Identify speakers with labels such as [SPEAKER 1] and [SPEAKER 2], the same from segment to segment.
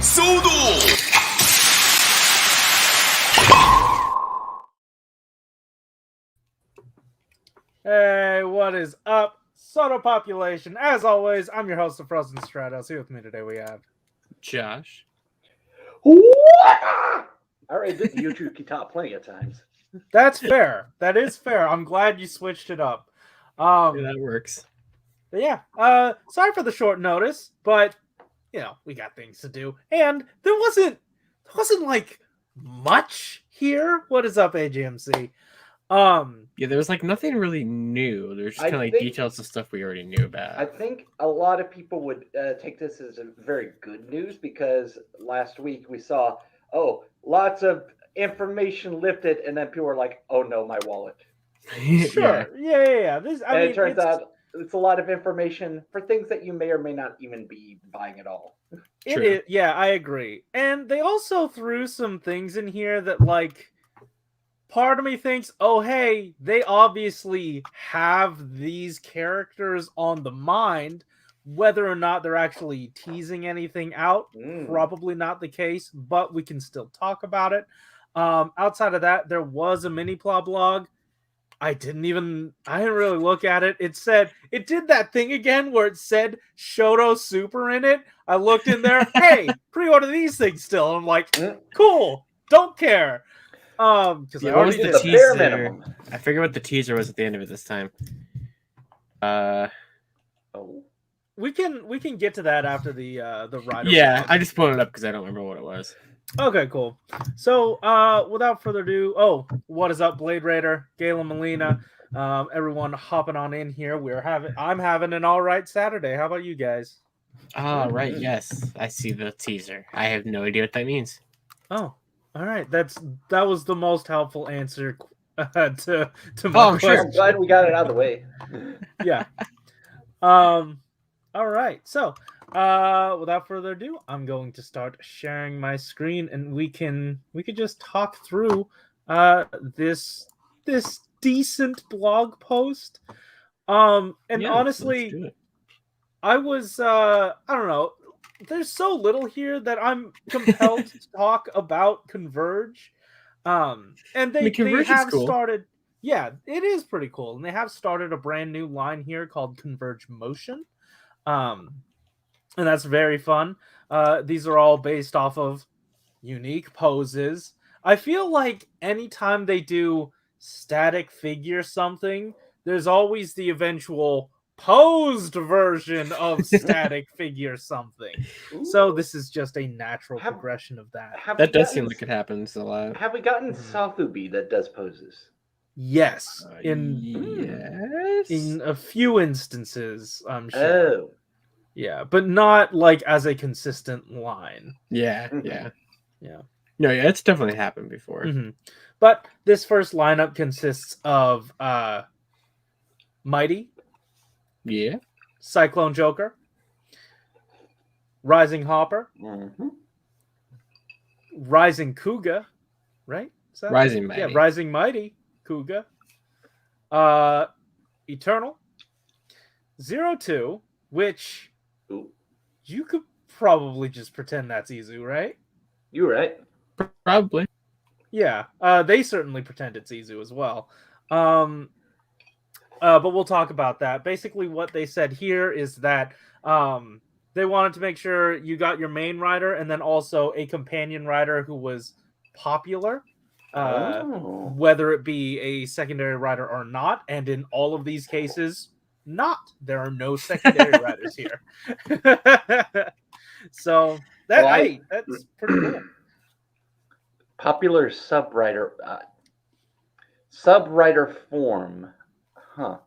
[SPEAKER 1] SHODO!
[SPEAKER 2] Hey, what is up, Soto population? As always, I'm your host, the Frozen Stratos. Here with me today we have
[SPEAKER 3] Josh.
[SPEAKER 4] I already did the YouTube guitar plenty of times.
[SPEAKER 2] That's fair. That is fair. I'm glad you switched it up.
[SPEAKER 3] Yeah, that works.
[SPEAKER 2] But yeah, sorry for the short notice, but you know, we got things to do. And there wasn't like much here. What is up, AGMC?
[SPEAKER 3] Yeah, there was like nothing really new. There's just kind of like details of stuff we already knew about.
[SPEAKER 4] I think a lot of people would take this as a very good news because last week we saw, lots of information lifted, and then people were like, oh no, my wallet.
[SPEAKER 2] Sure. Yeah.
[SPEAKER 4] It turns out it's a lot of information for things that you may or may not even be buying at all.
[SPEAKER 2] It is, yeah, I agree. And they also threw some things in here that, like, part of me thinks, oh, hey, they obviously have these characters on the mind. Whether or not they're actually teasing anything out, probably not the case, but we can still talk about it. Outside of that, there was a mini plot blog. I didn't really look at it. It did that thing again where it said Shodo Super in it. I looked in there, hey, pre-order these things still. I'm like, cool, don't care. Because
[SPEAKER 3] I already did the bare minimum. I forget what the teaser was at the end of it this time.
[SPEAKER 2] We can get to that after the rider.
[SPEAKER 3] Yeah, blog. I just pulled it up because I don't remember what it was.
[SPEAKER 2] Okay, cool. So, without further ado, what is up, Blade Raider, Galen Molina, everyone hopping on in here. I'm having an all right Saturday. How about you guys?
[SPEAKER 3] Right. Yes, I see the teaser. I have no idea what that means.
[SPEAKER 2] Oh, all right. That was the most helpful answer to my question.
[SPEAKER 4] Sure. I'm glad we got it out of the way.
[SPEAKER 2] Yeah. All right. So, without further ado, I'm going to start sharing my screen, and we could just talk through this decent blog post. Honestly, I was I don't know. There's so little here that I'm compelled to talk about Converge. And they have started. Yeah, it is pretty cool, and they have started a brand new line here called Converge Motion. And that's very fun. These are all based off of unique poses. I feel like anytime they do static figure something, there's always the eventual posed version of static figure something. Ooh. So this is just a natural progression of that.
[SPEAKER 3] That does seem like it happens a lot.
[SPEAKER 4] Have we gotten Safubi that does poses?
[SPEAKER 2] Yes. In a few instances, I'm sure.
[SPEAKER 4] Oh.
[SPEAKER 2] Yeah, but not like as a consistent line.
[SPEAKER 3] Yeah. No, yeah, it's definitely happened before.
[SPEAKER 2] Mm-hmm. But this first lineup consists of Mighty.
[SPEAKER 3] Yeah.
[SPEAKER 2] Cyclone Joker. Rising Hopper.
[SPEAKER 4] Mm-hmm.
[SPEAKER 2] Rising Kuga. Right?
[SPEAKER 3] Rising Mighty.
[SPEAKER 2] Yeah, Rising Mighty Kuga. Eternal. 02, which...
[SPEAKER 4] Ooh.
[SPEAKER 2] You could probably just pretend that's Izu, right?
[SPEAKER 4] You're right.
[SPEAKER 3] Probably.
[SPEAKER 2] Yeah, they certainly pretend it's Izu as well. But we'll talk about that. Basically, what they said here is that they wanted to make sure you got your main rider and then also a companion rider who was popular, whether it be a secondary rider or not. And in all of these cases... not. There are no secondary riders here. So that's pretty cool.
[SPEAKER 4] Popular sub-rider form. Huh.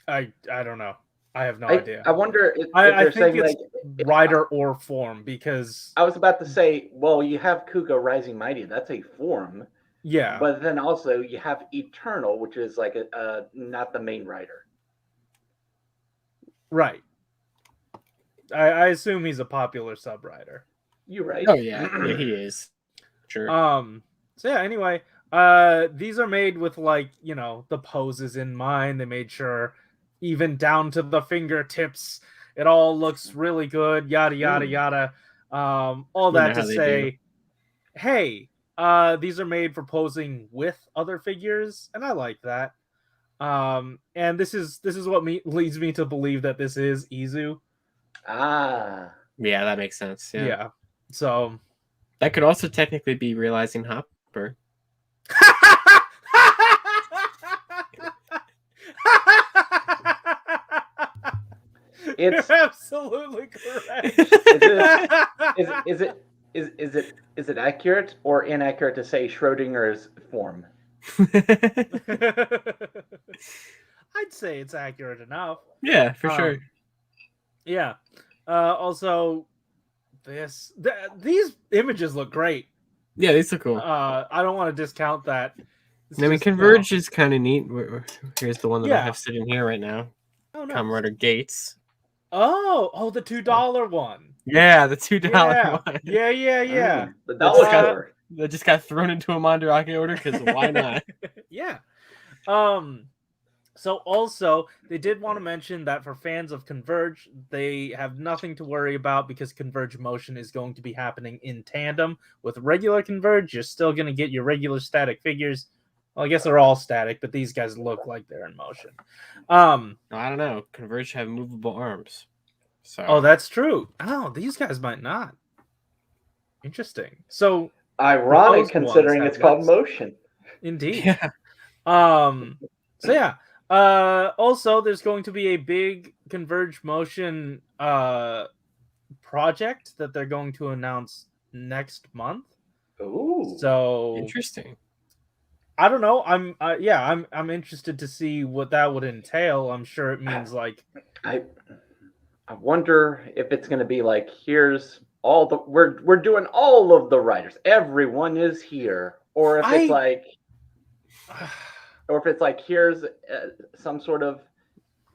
[SPEAKER 2] I don't know. I have no idea.
[SPEAKER 4] I wonder if
[SPEAKER 2] I
[SPEAKER 4] they're
[SPEAKER 2] think
[SPEAKER 4] saying
[SPEAKER 2] it's rider or form, because
[SPEAKER 4] I was about to say, well, you have Kuga Rising Mighty, that's a form.
[SPEAKER 2] Yeah.
[SPEAKER 4] But then also you have Eternal, which is like a not the main rider.
[SPEAKER 2] Right. I assume he's a popular sub rider.
[SPEAKER 4] You're right.
[SPEAKER 3] Oh yeah, he is. Sure.
[SPEAKER 2] So yeah, anyway, these are made with, like, you know, the poses in mind. They made sure even down to the fingertips It all looks really good. Yada yada yada. All that to say, hey, these are made for posing with other figures, and I like that. And this is what leads me to believe that this is Izu.
[SPEAKER 3] Yeah, that makes sense.
[SPEAKER 2] Yeah. So
[SPEAKER 3] that could also technically be realizing Hopper.
[SPEAKER 2] You're absolutely correct.
[SPEAKER 4] Is it accurate or inaccurate to say Schrodinger's form?
[SPEAKER 2] I'd say it's accurate enough.
[SPEAKER 3] Yeah, for sure.
[SPEAKER 2] Yeah. Also, these images look great.
[SPEAKER 3] Yeah, these look cool.
[SPEAKER 2] I don't want to discount that.
[SPEAKER 3] I mean, Converge is kind of neat. Here's the one that I have sitting here right now.
[SPEAKER 2] Oh, nice.
[SPEAKER 3] Comrade Gates.
[SPEAKER 2] Oh, the $2 one.
[SPEAKER 3] Yeah, the $2 one.
[SPEAKER 2] Yeah.
[SPEAKER 4] The dollar
[SPEAKER 3] that just got thrown into a Mandarake order because why not?
[SPEAKER 2] Yeah. So also, they did want to mention that for fans of Converge, they have nothing to worry about because Converge motion is going to be happening in tandem with regular Converge. You're still going to get your regular static figures. Well, I guess they're all static, but these guys look like they're in motion.
[SPEAKER 3] I don't know. Converge have movable arms. So.
[SPEAKER 2] Oh, that's true. Oh, these guys might not. Interesting. So
[SPEAKER 4] ironic considering it's called motion.
[SPEAKER 2] Indeed.
[SPEAKER 3] Yeah.
[SPEAKER 2] So yeah. Also, there's going to be a big Converge motion project that they're going to announce next month.
[SPEAKER 4] Ooh.
[SPEAKER 2] So
[SPEAKER 3] interesting.
[SPEAKER 2] I don't know. I'm interested to see what that would entail. I'm sure it means like
[SPEAKER 4] I wonder if it's going to be like here's all the we're doing all of the writers. Everyone is here, or if it's like. Or if it's like, here's some sort of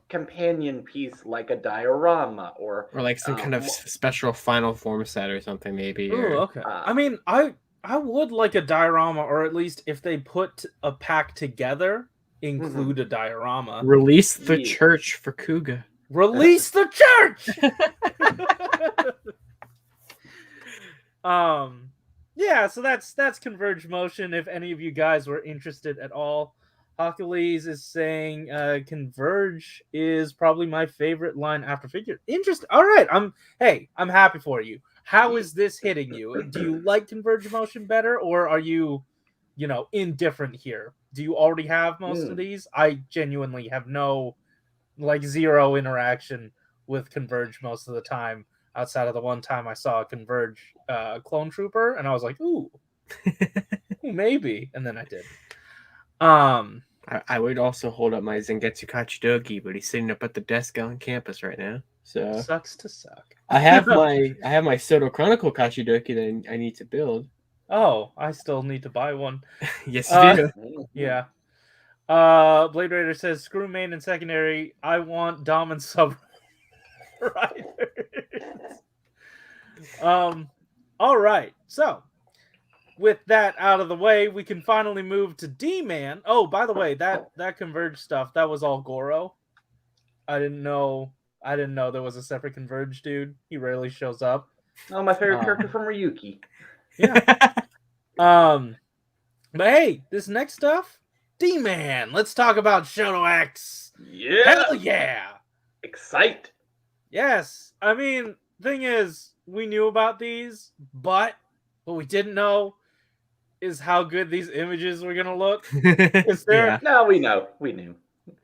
[SPEAKER 4] companion piece, like a diorama, or
[SPEAKER 3] like some kind of special final form set or something, maybe.
[SPEAKER 2] Ooh, okay. I mean, I would like a diorama, or at least if they put a pack together, include a diorama.
[SPEAKER 3] Release the church for Kuga.
[SPEAKER 2] Release the church. Yeah. So that's Converge motion. If any of you guys were interested at all. Hercules is saying Converge is probably my favorite line after figure. Interesting. All right. I'm happy for you. How is this hitting you? Do you like Converge motion better, or are you, indifferent here? Do you already have most of these? I genuinely have zero interaction with Converge most of the time, outside of the one time I saw a Converge clone trooper, and I was like, ooh, maybe, and then I did.
[SPEAKER 3] I would also hold up my Zangetsu Kachidoki, but he's sitting up at the desk on campus right now. So
[SPEAKER 2] sucks to suck.
[SPEAKER 3] I have my SHODO Chronicle Kachidoki that I need to build.
[SPEAKER 2] Oh, I still need to buy one.
[SPEAKER 3] Yes, you do.
[SPEAKER 2] Yeah. Blade Raider says, screw main and secondary. I want Dom and sub riders. All right. So with that out of the way, we can finally move to D-Man. Oh, by the way, that Converge stuff, that was all Goro. I didn't know there was a separate Converge dude. He rarely shows up.
[SPEAKER 4] Oh, my favorite character from Ryuki.
[SPEAKER 2] Yeah. But hey, this next stuff, D-Man. Let's talk about SHODO-X.
[SPEAKER 4] Yeah.
[SPEAKER 2] Hell yeah.
[SPEAKER 4] Excite.
[SPEAKER 2] Yes. I mean, thing is, we knew about these, but what we didn't know is how good these images were gonna look.
[SPEAKER 4] No, we know. We knew.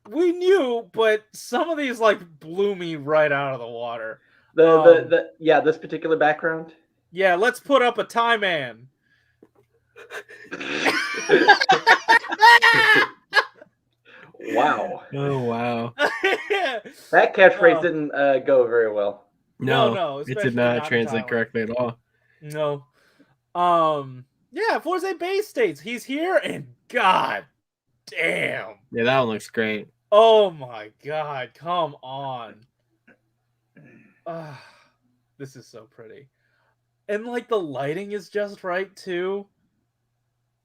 [SPEAKER 2] We knew, but some of these blew me right out of the water.
[SPEAKER 4] This particular background.
[SPEAKER 2] Yeah, let's put up a Tie Man.
[SPEAKER 4] Wow.
[SPEAKER 3] Oh wow.
[SPEAKER 4] That catchphrase didn't go very well.
[SPEAKER 3] No, it did not translate correctly at all.
[SPEAKER 2] No. Yeah, Forza Bay States. He's here, and god damn.
[SPEAKER 3] Yeah, that one looks great.
[SPEAKER 2] Oh my god, come on. This is so pretty. And the lighting is just right too.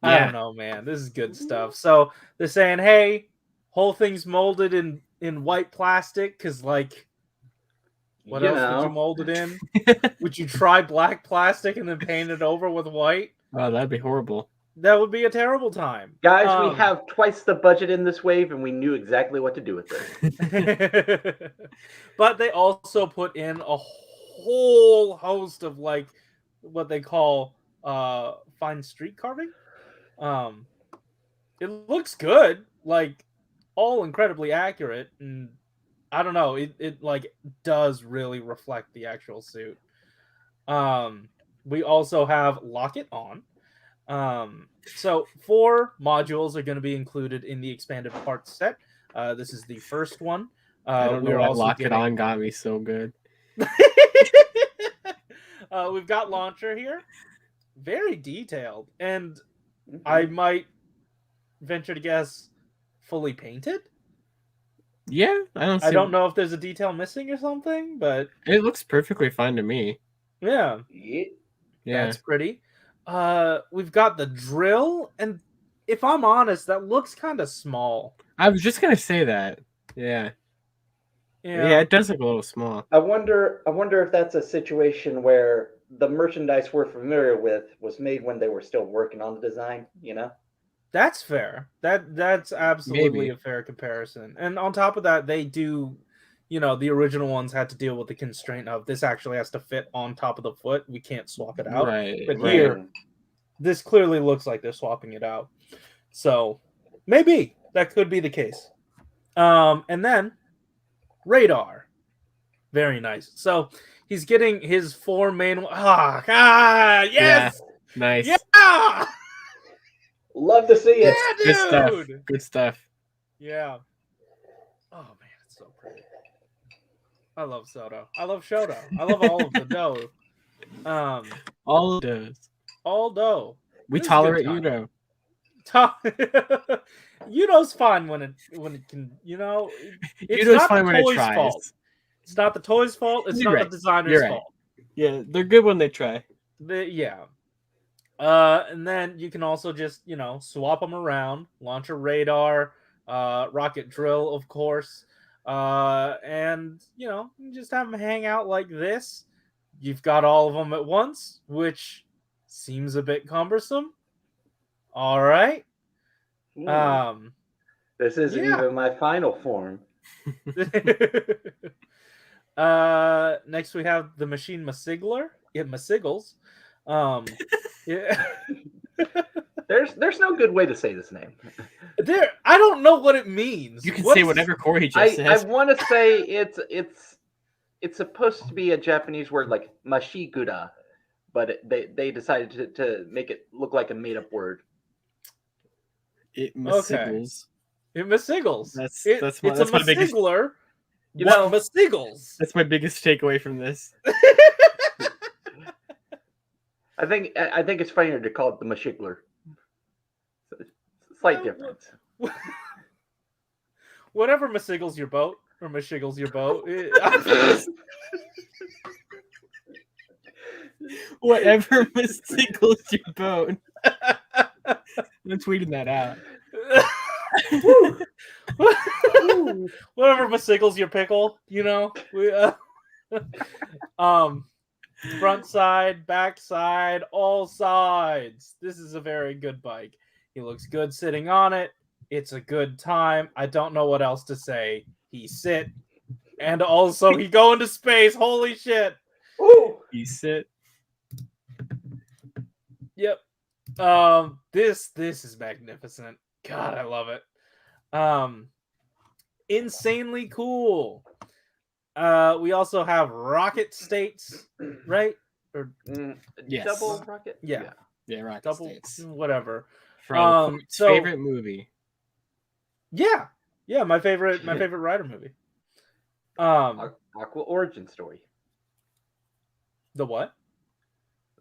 [SPEAKER 2] Yeah. I don't know, man. This is good stuff. So they're saying, hey, whole thing's molded in white plastic, because What else would you mold it in? Would you try black plastic and then paint it over with white?
[SPEAKER 3] Oh, that'd be horrible.
[SPEAKER 2] That would be a terrible time.
[SPEAKER 4] Guys, we have twice the budget in this wave, and we knew exactly what to do with it.
[SPEAKER 2] But they also put in a whole host of like what they call fine street carving. It looks good, like all incredibly accurate, and I don't know, it like does really reflect the actual suit. We also have Lock It On. So 4 modules are going to be included in the expanded parts set. This is the first one.
[SPEAKER 3] I don't know why Lock It On got me so good.
[SPEAKER 2] We've got launcher here, very detailed, and I might venture to guess fully painted.
[SPEAKER 3] Yeah,
[SPEAKER 2] I don't know if there's a detail missing or something, but
[SPEAKER 3] it looks perfectly fine to me.
[SPEAKER 2] Yeah. That's pretty. We've got the drill, and if I'm honest, that looks kind of small.
[SPEAKER 3] I was just gonna say that. Yeah, it does look a little small.
[SPEAKER 4] I wonder if that's a situation where the merchandise we're familiar with was made when they were still working on the design. You know,
[SPEAKER 2] that's fair. That's absolutely a fair comparison. And on top of that, they do. You know, the original ones had to deal with the constraint of this actually has to fit on top of the foot. We can't swap it out. But here, this clearly looks like they're swapping it out. So maybe that could be the case. And then radar. Very nice. So he's getting his 4 main. Yes.
[SPEAKER 3] Yeah, nice.
[SPEAKER 2] Yeah.
[SPEAKER 4] Love to see it.
[SPEAKER 2] Yeah,
[SPEAKER 3] Good stuff. Good stuff.
[SPEAKER 2] Yeah. Oh man, it's so pretty. I love SHODO. I love SHODO. I love all of the dough.
[SPEAKER 3] All doughs.
[SPEAKER 2] All dough.
[SPEAKER 3] We tolerate Udo.
[SPEAKER 2] Udo's fine when it can, you know. It's
[SPEAKER 3] Udo's
[SPEAKER 2] not
[SPEAKER 3] fine
[SPEAKER 2] the
[SPEAKER 3] when it
[SPEAKER 2] toy's
[SPEAKER 3] tries.
[SPEAKER 2] fault. It's not the toy's fault. It's not the designer's fault.
[SPEAKER 3] Yeah, they're good when they try.
[SPEAKER 2] And then you can also just, you know, swap them around. Launch a radar, rocket drill, of course. And you know, you just have them hang out like this. You've got all of them at once, which seems a bit cumbersome. All right.
[SPEAKER 4] This isn't even my final form.
[SPEAKER 2] Next we have the machine Masigler. Yeah, Masiggles. Yeah.
[SPEAKER 4] There's no good way to say this name.
[SPEAKER 2] I don't know what it means.
[SPEAKER 3] You can say whatever Corey just says.
[SPEAKER 4] I want to say it's supposed to be a Japanese word like mashigura, but they decided to make it look like a made up word.
[SPEAKER 3] It Masiggles.
[SPEAKER 2] It Masiggles.
[SPEAKER 3] That's
[SPEAKER 2] my biggest.
[SPEAKER 3] You know,
[SPEAKER 2] Masiggles.
[SPEAKER 3] That's my biggest takeaway from this.
[SPEAKER 4] I think it's funnier to call it the mashigler. Slight difference.
[SPEAKER 2] Whatever Masiggles your boat or Mashiggles your boat.
[SPEAKER 3] Whatever Masiggles your boat. I'm tweeting that out.
[SPEAKER 2] Whatever Masiggles your pickle, you know. Front side, back side, all sides. This is a very good bike. He looks good sitting on it. It's a good time. I don't know what else to say. He sit, and also he go into space. Holy shit!
[SPEAKER 4] Ooh.
[SPEAKER 3] He sit.
[SPEAKER 2] Yep. This is magnificent. God, I love it. Insanely cool. We also have rocket states, right? Or
[SPEAKER 3] yes.
[SPEAKER 4] Double rocket?
[SPEAKER 2] Yeah,
[SPEAKER 3] rocket
[SPEAKER 2] double
[SPEAKER 3] states.
[SPEAKER 2] Whatever.
[SPEAKER 3] From favorite movie.
[SPEAKER 2] Yeah, my favorite Rider movie.
[SPEAKER 4] Aqua origin story.
[SPEAKER 2] The what?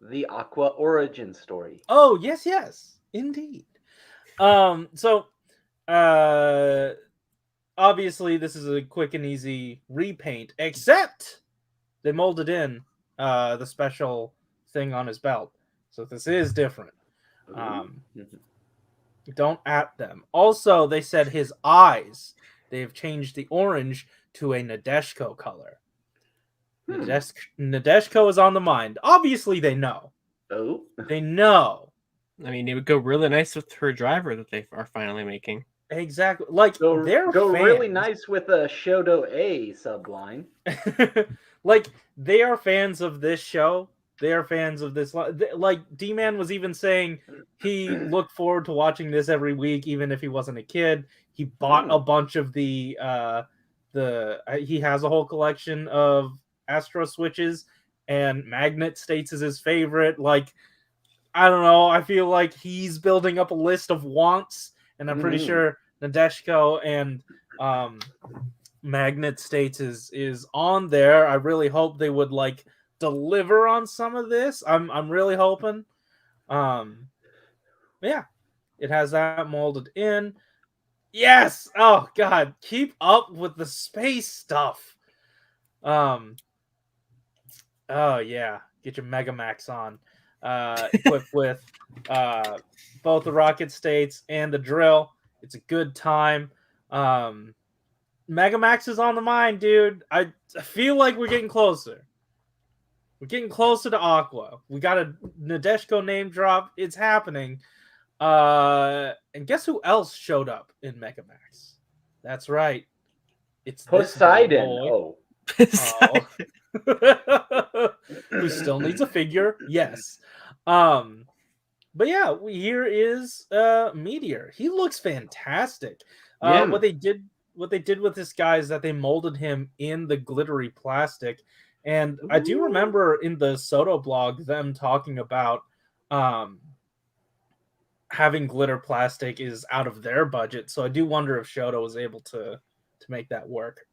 [SPEAKER 4] The Aqua origin story.
[SPEAKER 2] Oh, yes, indeed. So obviously this is a quick and easy repaint, except they molded in the special thing on his belt. So this is different. Don't at them. Also, they said his eyes, they've changed the orange to a Nadeshko color. Nadeshiko is on the mind. Obviously, they know.
[SPEAKER 4] Oh.
[SPEAKER 2] They know.
[SPEAKER 3] I mean, it would go really nice with her driver that they are finally making.
[SPEAKER 2] Exactly. Like, they're
[SPEAKER 4] go
[SPEAKER 2] fans.
[SPEAKER 4] really nice with a Shodo-A subline.
[SPEAKER 2] Like, they are fans of this show. They are fans of this. Like, D-Man was even saying he looked forward to watching this every week, even if he wasn't a kid. He bought a bunch of he has a whole collection of Astro Switches, and Magnet States is his favorite. Like, I don't know. I feel like he's building up a list of wants, and I'm pretty sure Nadeshiko and Magnet States is on there. I really hope they would like deliver on some of this. I'm really hoping. Yeah, it has that molded in. Yes. Oh God, keep up with the space stuff. Oh yeah, get your Megamax on. Equipped with both the rocket states and the drill. It's a good time. Megamax is on the mind, dude. I feel like we're getting closer. We're getting closer to Aqua. We got a Nadeshiko name drop. It's happening. And guess who else showed up in Megamax? That's right. It's
[SPEAKER 4] Poseidon.
[SPEAKER 2] Oh. Who still needs a figure? Yes. But yeah, here is Meteor. He looks fantastic. What they did with this guy is that they molded him in the glittery plastic. And I do remember in the Soto blog them talking about having glitter plastic is out of their budget. So I do wonder if Shodo was able to make that work.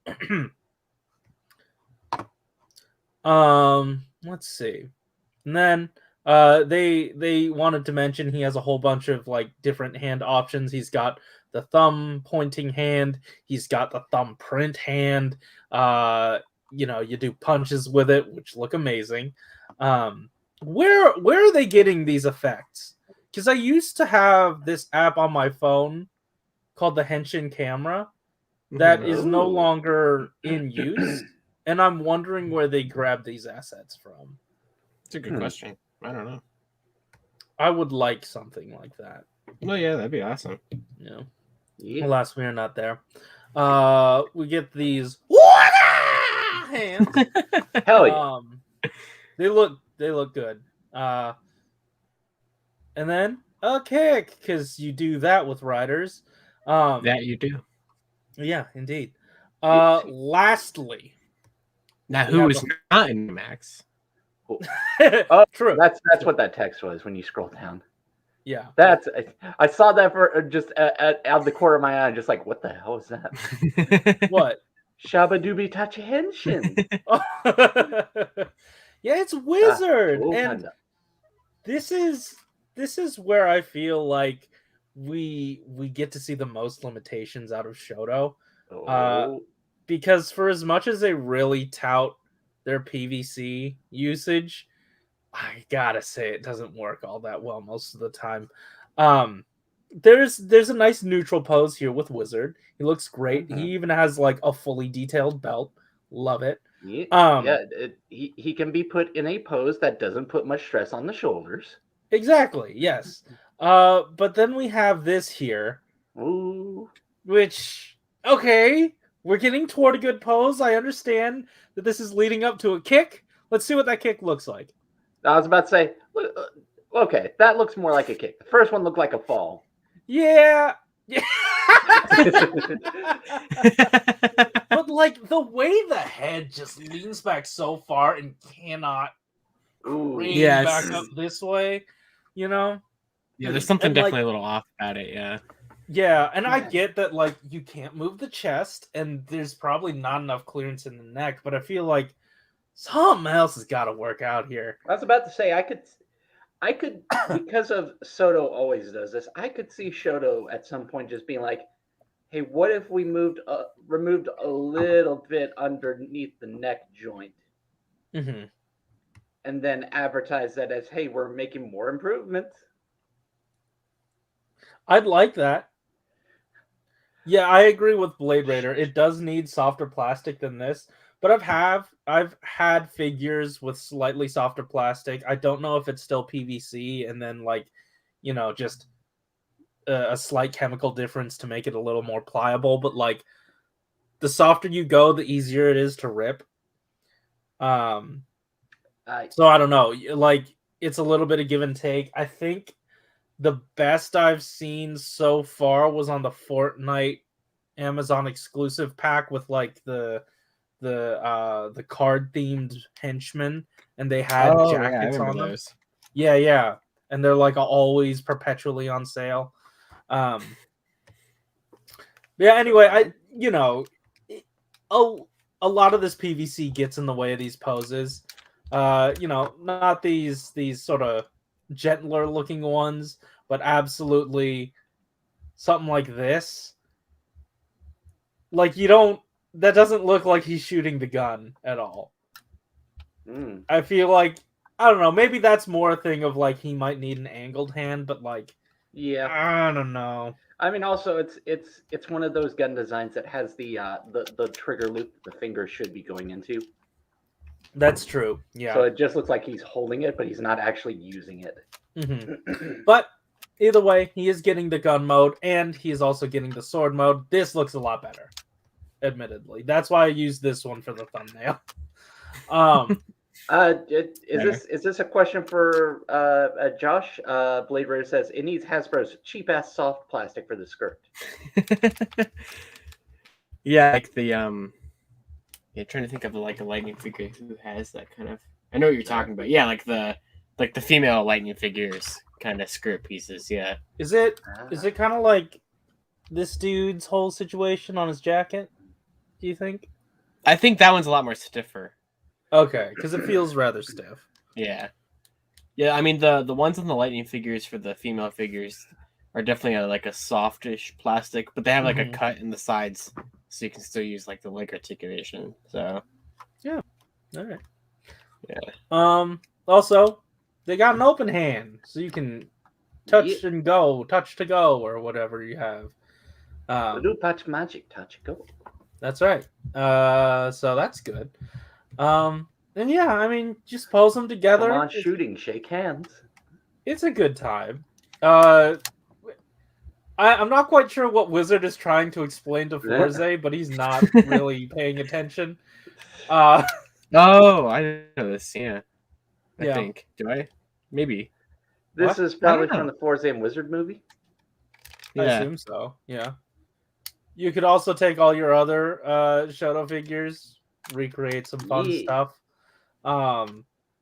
[SPEAKER 2] Let's see. And then they wanted to mention he has a whole bunch of like different hand options. He's got the thumb pointing hand, he's got the thumb print hand. You do punches with it, which look amazing. Where are they getting these effects? Because I used to have this app on my phone called the Henshin Camera that is no longer in use, and I'm wondering where they grabbed these assets from.
[SPEAKER 3] It's a good question. I don't know.
[SPEAKER 2] I would like something like that.
[SPEAKER 3] Well, yeah, that'd be awesome.
[SPEAKER 2] Yeah.
[SPEAKER 4] Yeah.
[SPEAKER 2] Alas, we are not there. We get these hands.
[SPEAKER 4] Hell yeah.
[SPEAKER 2] They look good. And then a kick, because you do that with riders.
[SPEAKER 3] That you do.
[SPEAKER 2] Yeah, indeed. Lastly,
[SPEAKER 3] now who is not in Max?
[SPEAKER 4] Oh,
[SPEAKER 2] true.
[SPEAKER 4] That's what that text was when you scroll down.
[SPEAKER 2] Yeah.
[SPEAKER 4] I saw that for just out of the corner of my eye, just like, what the hell is that?
[SPEAKER 2] What?
[SPEAKER 4] Shabadoobie Tachi Henshin.
[SPEAKER 2] Yeah, it's Wizard, and this is where I feel like we get to see the most limitations out of Shodo. Because for as much as they really tout their PVC usage, I gotta say it doesn't work all that well most of the time. There's a nice neutral pose here with Wizard. He looks great. He even has like a fully detailed belt. Love it.
[SPEAKER 4] He can be put in a pose that doesn't put much stress on the shoulders.
[SPEAKER 2] Exactly. Yes. But then we have this here, which we're getting toward a good pose. I understand that this is leading up to a kick. Let's see what that kick looks like.
[SPEAKER 4] I was about to say, okay, that looks more like a kick. The first one looked like a fall.
[SPEAKER 2] Yeah. But like the way the head just leans back so far and cannot lean back up this way,
[SPEAKER 3] Yeah, there's something definitely a little off about it, yeah.
[SPEAKER 2] Yeah, and I get that like you can't move the chest and there's probably not enough clearance in the neck, but I feel like something else has got to work out here.
[SPEAKER 4] I was about to say I could because of Soto always does this. I could see Shodo at some point just being like, "Hey, what if we removed a little bit underneath the neck joint, and then advertise that as, hey, we're making more improvements."
[SPEAKER 2] I'd like that. Yeah, I agree with Blade Raider. It does need softer plastic than this, But I've had figures with slightly softer plastic. I don't know if it's still PVC and then like, just a slight chemical difference to make it a little more pliable. But like, the softer you go, the easier it is to rip. So I don't know. Like, it's a little bit of give and take. I think the best I've seen so far was on the Fortnite Amazon exclusive pack with like the card themed henchmen, and they had jackets on them.
[SPEAKER 3] Those.
[SPEAKER 2] Yeah, and they're like always perpetually on sale. Yeah. Anyway, a lot of this PVC gets in the way of these poses. Not these sort of gentler looking ones, but absolutely something like this. Like, that doesn't look like he's shooting the gun at all. I feel like, I don't know, maybe that's more a thing of like he might need an angled hand, but like,
[SPEAKER 4] yeah,
[SPEAKER 2] I don't know.
[SPEAKER 4] I mean, also it's one of those gun designs that has the trigger loop the finger should be going into.
[SPEAKER 2] That's true. Yeah.
[SPEAKER 4] So it just looks like he's holding it, but he's not actually using it.
[SPEAKER 2] Mm-hmm. But either way, he is getting the gun mode, and he is also getting the sword mode. This looks a lot better, admittedly. That's why I used this one for the thumbnail.
[SPEAKER 4] Is this a question for Josh? Blade Raider says it needs Hasbro's cheap ass soft plastic for the skirt.
[SPEAKER 3] Yeah, like the trying to think of a lightning figure who has that kind of. I know what you're talking about. Yeah, like the female lightning figures kind of skirt pieces. Yeah.
[SPEAKER 2] Is it kind of like this dude's whole situation on his jacket? Do you think?
[SPEAKER 3] I think that one's a lot more stiffer.
[SPEAKER 2] Okay, because it feels rather stiff.
[SPEAKER 3] Yeah. I mean the ones on the lightning figures for the female figures are definitely like a softish plastic, but they have like a cut in the sides, so you can still use like the leg articulation. So
[SPEAKER 2] yeah, all right.
[SPEAKER 3] Yeah.
[SPEAKER 2] Also, they got an open hand, so you can touch to go, or whatever you have.
[SPEAKER 4] Do touch magic, touch go.
[SPEAKER 2] That's right. So that's good. And yeah, I mean, just pose them together.
[SPEAKER 4] Come on, shooting, shake hands.
[SPEAKER 2] It's a good time. I'm not quite sure what Wizard is trying to explain to Forze, but he's not really paying attention.
[SPEAKER 3] Oh, I know this. Yeah, I think. Do I? Maybe.
[SPEAKER 4] This is probably from the Forze and Wizard movie.
[SPEAKER 2] I assume so. Yeah. You could also take all your other Shodo figures, recreate some fun stuff.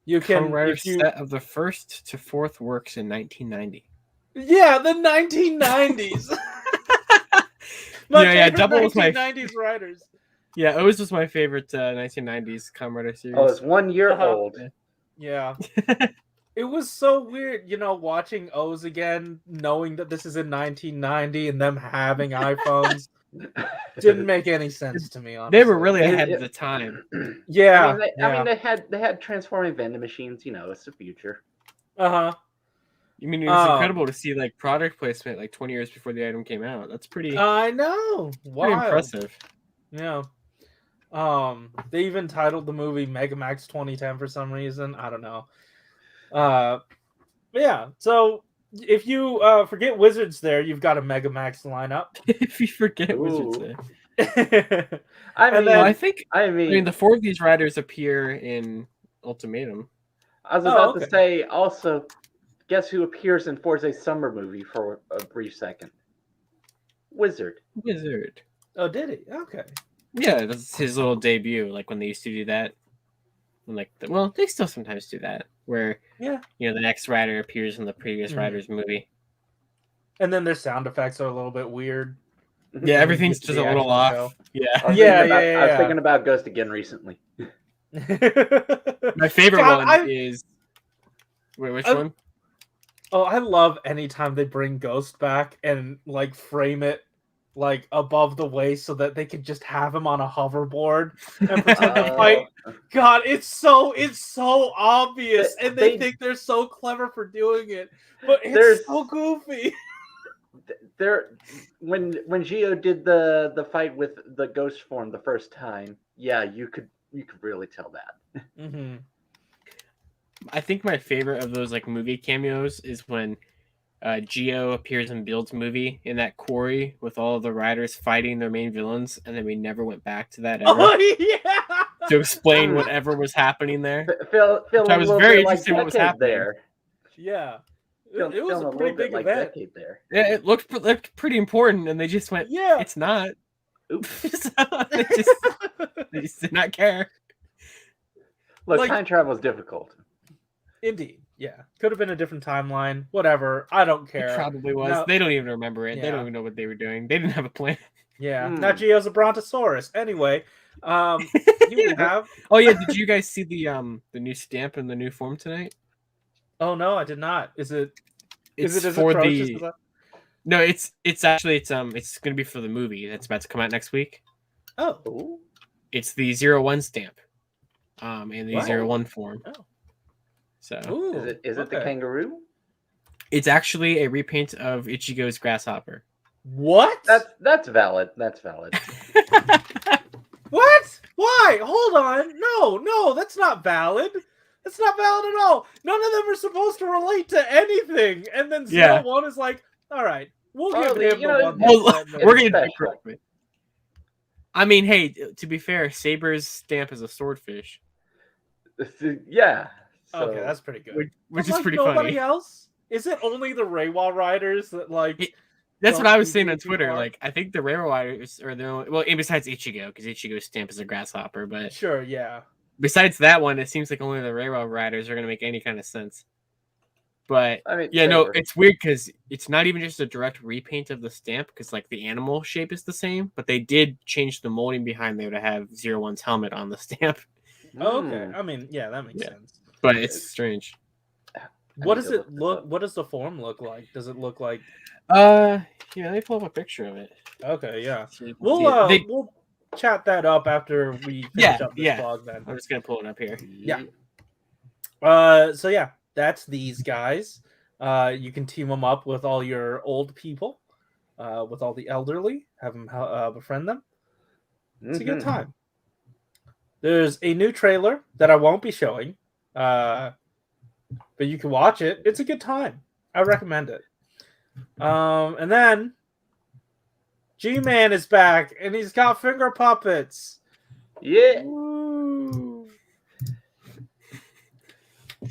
[SPEAKER 2] You can
[SPEAKER 3] set of the first to fourth works in 1990.
[SPEAKER 2] Yeah, the 1990s. Double was my 1990s writers.
[SPEAKER 3] Yeah, O's was my favorite 1990s Kamen Rider series.
[SPEAKER 4] Oh, it's 1 year old.
[SPEAKER 2] Yeah. It was so weird, watching O's again, knowing that this is in 1990 and them having iPhones. Didn't make any sense to me, honestly.
[SPEAKER 3] They were really ahead of the time.
[SPEAKER 2] Yeah.
[SPEAKER 4] I mean, they had transforming vending machines, it's the future.
[SPEAKER 2] Uh-huh.
[SPEAKER 3] I mean, it was incredible to see like product placement like 20 years before the item came out. That's pretty.
[SPEAKER 2] I know.
[SPEAKER 3] Pretty impressive.
[SPEAKER 2] Yeah. They even titled the movie Megamax 2010 for some reason. I don't know. Yeah. So if you forget Wizards, there you've got a Megamax lineup.
[SPEAKER 3] If you forget Wizards, there. I mean, the four of these riders appear in Ultimatum.
[SPEAKER 4] I was about to say also. Guess who appears in Forze's summer movie for a brief second? Wizard.
[SPEAKER 2] Oh, did he? Okay.
[SPEAKER 3] Yeah, that's his little debut. Like when they used to do that. They still sometimes do that. Where the next rider appears in the previous rider's movie.
[SPEAKER 2] And then their sound effects are a little bit weird.
[SPEAKER 3] Yeah, everything's just a little off.
[SPEAKER 2] Show.
[SPEAKER 3] Yeah.
[SPEAKER 4] I was thinking about Ghost again recently.
[SPEAKER 3] My favorite one is. Wait, which one?
[SPEAKER 2] Oh, I love anytime they bring Ghost back and like frame it like above the waist so that they could just have him on a hoverboard and pretend to fight. God, it's so obvious, and they think they're so clever for doing it, but it's so goofy.
[SPEAKER 4] When Gio did the fight with the Ghost form the first time, yeah, you could you could really tell that.
[SPEAKER 2] Mm-hmm.
[SPEAKER 3] I think my favorite of those like movie cameos is when Geo appears in Build's movie in that quarry with all of the riders fighting their main villains, and then we never went back to that era
[SPEAKER 2] Oh yeah.
[SPEAKER 3] to explain whatever was happening there.
[SPEAKER 4] Feeling
[SPEAKER 3] I
[SPEAKER 4] a
[SPEAKER 3] was
[SPEAKER 4] little
[SPEAKER 3] very
[SPEAKER 4] bit like
[SPEAKER 3] interested in what was
[SPEAKER 4] Decade
[SPEAKER 3] happening.
[SPEAKER 4] there.
[SPEAKER 2] Yeah. It was
[SPEAKER 4] Feeling
[SPEAKER 2] a
[SPEAKER 4] a
[SPEAKER 2] pretty
[SPEAKER 4] little bit
[SPEAKER 2] big
[SPEAKER 4] like
[SPEAKER 2] event.
[SPEAKER 4] Decade there.
[SPEAKER 3] Yeah, it looked pretty important, and they just went,
[SPEAKER 2] Yeah.
[SPEAKER 3] "It's not."
[SPEAKER 4] Oops.
[SPEAKER 3] So they just did not care.
[SPEAKER 4] Look,
[SPEAKER 2] Like-
[SPEAKER 4] time travel is difficult.
[SPEAKER 2] Indeed. Yeah. Could have been a different timeline. Whatever. I don't care.
[SPEAKER 3] It probably was.
[SPEAKER 2] No.
[SPEAKER 3] They don't even remember it. They
[SPEAKER 2] Yeah.
[SPEAKER 3] don't even know what they were doing. They didn't have a plan.
[SPEAKER 2] Yeah.
[SPEAKER 4] Hmm.
[SPEAKER 2] Now Geo's a brontosaurus. Anyway, you have.
[SPEAKER 3] Oh yeah, did you guys see the new stamp and the new form tonight?
[SPEAKER 2] Oh no, I did not. Is it as
[SPEAKER 3] for
[SPEAKER 2] atrocious
[SPEAKER 3] the
[SPEAKER 2] as that?
[SPEAKER 3] No, it's actually it's gonna be for the movie that's about to come out next week.
[SPEAKER 2] Oh.
[SPEAKER 4] Ooh.
[SPEAKER 3] It's the 01 stamp. In the
[SPEAKER 2] Wow.
[SPEAKER 3] 01 form.
[SPEAKER 2] Oh.
[SPEAKER 3] So
[SPEAKER 2] Ooh,
[SPEAKER 4] Is it the
[SPEAKER 2] okay.
[SPEAKER 4] kangaroo?
[SPEAKER 3] it's actually a repaint of Ichigo's grasshopper.
[SPEAKER 2] What?
[SPEAKER 4] That's valid. That's valid.
[SPEAKER 2] What? Why? Hold on. No, that's not valid. That's not valid at all. None of them are supposed to relate to anything. And then
[SPEAKER 3] Yeah.
[SPEAKER 2] 01 is like, all right, we'll
[SPEAKER 4] Well,
[SPEAKER 2] give him
[SPEAKER 4] you
[SPEAKER 2] the
[SPEAKER 4] know,
[SPEAKER 2] one.
[SPEAKER 3] Well,
[SPEAKER 2] that-
[SPEAKER 3] we're gonna do it
[SPEAKER 4] special.
[SPEAKER 3] correctly. I mean, hey, to be fair, Saber's stamp is a swordfish,
[SPEAKER 4] Yeah. So,
[SPEAKER 2] Okay, that's pretty good.
[SPEAKER 3] which
[SPEAKER 2] But,
[SPEAKER 3] is
[SPEAKER 2] like,
[SPEAKER 3] pretty
[SPEAKER 2] nobody
[SPEAKER 3] funny.
[SPEAKER 2] else? Is it only the Reiwa riders that like?
[SPEAKER 3] That's what
[SPEAKER 2] don't
[SPEAKER 3] I was
[SPEAKER 2] think
[SPEAKER 3] saying on
[SPEAKER 2] too
[SPEAKER 3] Twitter.
[SPEAKER 2] far?
[SPEAKER 3] Like, I think the Railroad Riders are the only, well, and besides Ichigo, because Ichigo's stamp is a grasshopper. But
[SPEAKER 2] Sure, yeah.
[SPEAKER 3] besides that one, it seems like only the Railroad Riders are gonna make any kind of sense. But
[SPEAKER 4] I mean,
[SPEAKER 3] yeah, no,
[SPEAKER 4] Saber.
[SPEAKER 3] it's weird because it's not even just a direct repaint of the stamp, because like the animal shape is the same, but they did change the molding behind there to have 01's helmet on the stamp.
[SPEAKER 2] Okay,
[SPEAKER 4] Hmm.
[SPEAKER 2] I mean, yeah, that makes
[SPEAKER 3] Yeah.
[SPEAKER 2] sense.
[SPEAKER 3] But it's strange.
[SPEAKER 2] What
[SPEAKER 4] need
[SPEAKER 2] does
[SPEAKER 4] to
[SPEAKER 2] it
[SPEAKER 4] look this
[SPEAKER 2] look?
[SPEAKER 4] up.
[SPEAKER 2] What does the form look like? Does it look like?
[SPEAKER 3] Yeah, let me pull up a picture of it.
[SPEAKER 2] Okay, yeah.
[SPEAKER 3] So you can
[SPEAKER 2] We'll
[SPEAKER 3] see it.
[SPEAKER 2] we'll chat that up after we finish
[SPEAKER 3] Yeah,
[SPEAKER 2] up this
[SPEAKER 3] yeah.
[SPEAKER 2] vlog then.
[SPEAKER 3] I'm just gonna pull it up here.
[SPEAKER 2] Yeah. So yeah, that's these guys. You can team them up with all your old people, with all the elderly. Have them befriend them. It's a good
[SPEAKER 4] Mhm.
[SPEAKER 2] time. There's a new trailer that I won't be showing, but you can watch it. It's a good time. I recommend it. And then G-Man is back, and he's got finger puppets.
[SPEAKER 4] Yeah.
[SPEAKER 2] Woo.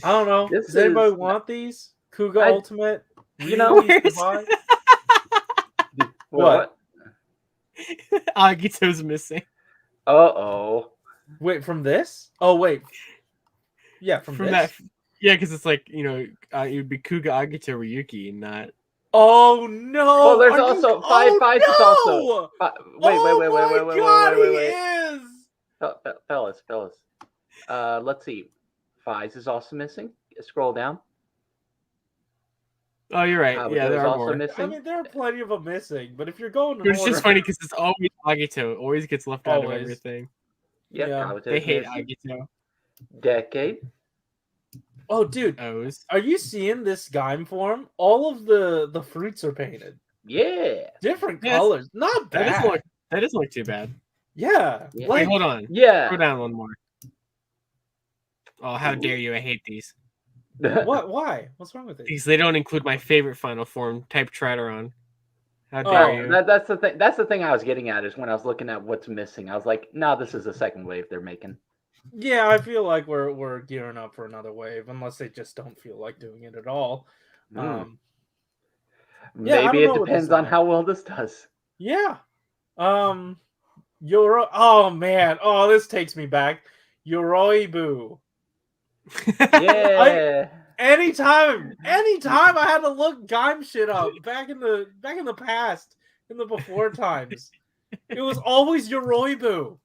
[SPEAKER 2] I don't know.
[SPEAKER 4] This
[SPEAKER 2] Does anybody
[SPEAKER 4] is-
[SPEAKER 2] want these? Kuga
[SPEAKER 4] I-
[SPEAKER 2] Ultimate?
[SPEAKER 4] you know-
[SPEAKER 2] Ryui's Divine?
[SPEAKER 4] What?
[SPEAKER 3] Agito's missing.
[SPEAKER 4] Uh-oh.
[SPEAKER 2] Wait, from this? Oh, wait. Yeah, from this?
[SPEAKER 3] that. Yeah, because it's like, it would be Kuga Agito Ryuki, not.
[SPEAKER 2] Oh, no.
[SPEAKER 4] Well, there's
[SPEAKER 2] Are
[SPEAKER 4] also
[SPEAKER 2] you...
[SPEAKER 4] five
[SPEAKER 2] oh,
[SPEAKER 4] fights.
[SPEAKER 2] No!
[SPEAKER 4] Is also wait.
[SPEAKER 2] He is!
[SPEAKER 4] Fellas. Let's see. Fives is also missing. Scroll down.
[SPEAKER 3] Oh, you're right.
[SPEAKER 4] Kabuto
[SPEAKER 3] Yeah, there
[SPEAKER 4] is
[SPEAKER 3] are
[SPEAKER 4] also
[SPEAKER 3] more.
[SPEAKER 4] missing.
[SPEAKER 2] I mean, there are plenty of them missing, but if you're going in
[SPEAKER 3] But it's just
[SPEAKER 2] order-
[SPEAKER 3] funny because it's always Agito. Always gets left out of
[SPEAKER 2] Always.
[SPEAKER 3] everything.
[SPEAKER 4] Yep,
[SPEAKER 2] Yeah.
[SPEAKER 4] Kabuto
[SPEAKER 3] They
[SPEAKER 4] is
[SPEAKER 3] hate
[SPEAKER 4] missing.
[SPEAKER 3] Agito.
[SPEAKER 4] Decade.
[SPEAKER 2] Oh, dude.
[SPEAKER 3] O's.
[SPEAKER 2] Are you seeing this Gaim form? All of the fruits are painted.
[SPEAKER 4] Yeah.
[SPEAKER 2] Different
[SPEAKER 3] Yes.
[SPEAKER 2] colors. Not
[SPEAKER 3] That
[SPEAKER 2] bad.
[SPEAKER 3] doesn't look too bad.
[SPEAKER 2] Yeah.
[SPEAKER 4] Yeah.
[SPEAKER 3] Hey,
[SPEAKER 2] Like,
[SPEAKER 3] hold on.
[SPEAKER 4] Yeah.
[SPEAKER 3] Go down one more. Oh, how dare you! I hate these.
[SPEAKER 2] what? Why? What's wrong with it?
[SPEAKER 3] These they don't include my favorite final form, type Trideron. How
[SPEAKER 2] Oh,
[SPEAKER 3] dare you?
[SPEAKER 4] That's the thing. That's the thing I was getting at is when I was looking at what's missing. I was like, no, this is the second wave they're making.
[SPEAKER 2] Yeah, I feel like we're gearing up for another wave, unless they just don't feel like doing it at all.
[SPEAKER 4] Mm.
[SPEAKER 2] Yeah, I
[SPEAKER 4] Maybe
[SPEAKER 2] don't
[SPEAKER 4] it
[SPEAKER 2] know what this
[SPEAKER 4] depends on
[SPEAKER 2] is.
[SPEAKER 4] how well this does.
[SPEAKER 2] Yeah. Oh man. Oh, this takes me back. Yoroibu.
[SPEAKER 4] Yeah.
[SPEAKER 2] Anytime I had to look Gaim shit up back in the past, in the before times, it was always Yoroibu.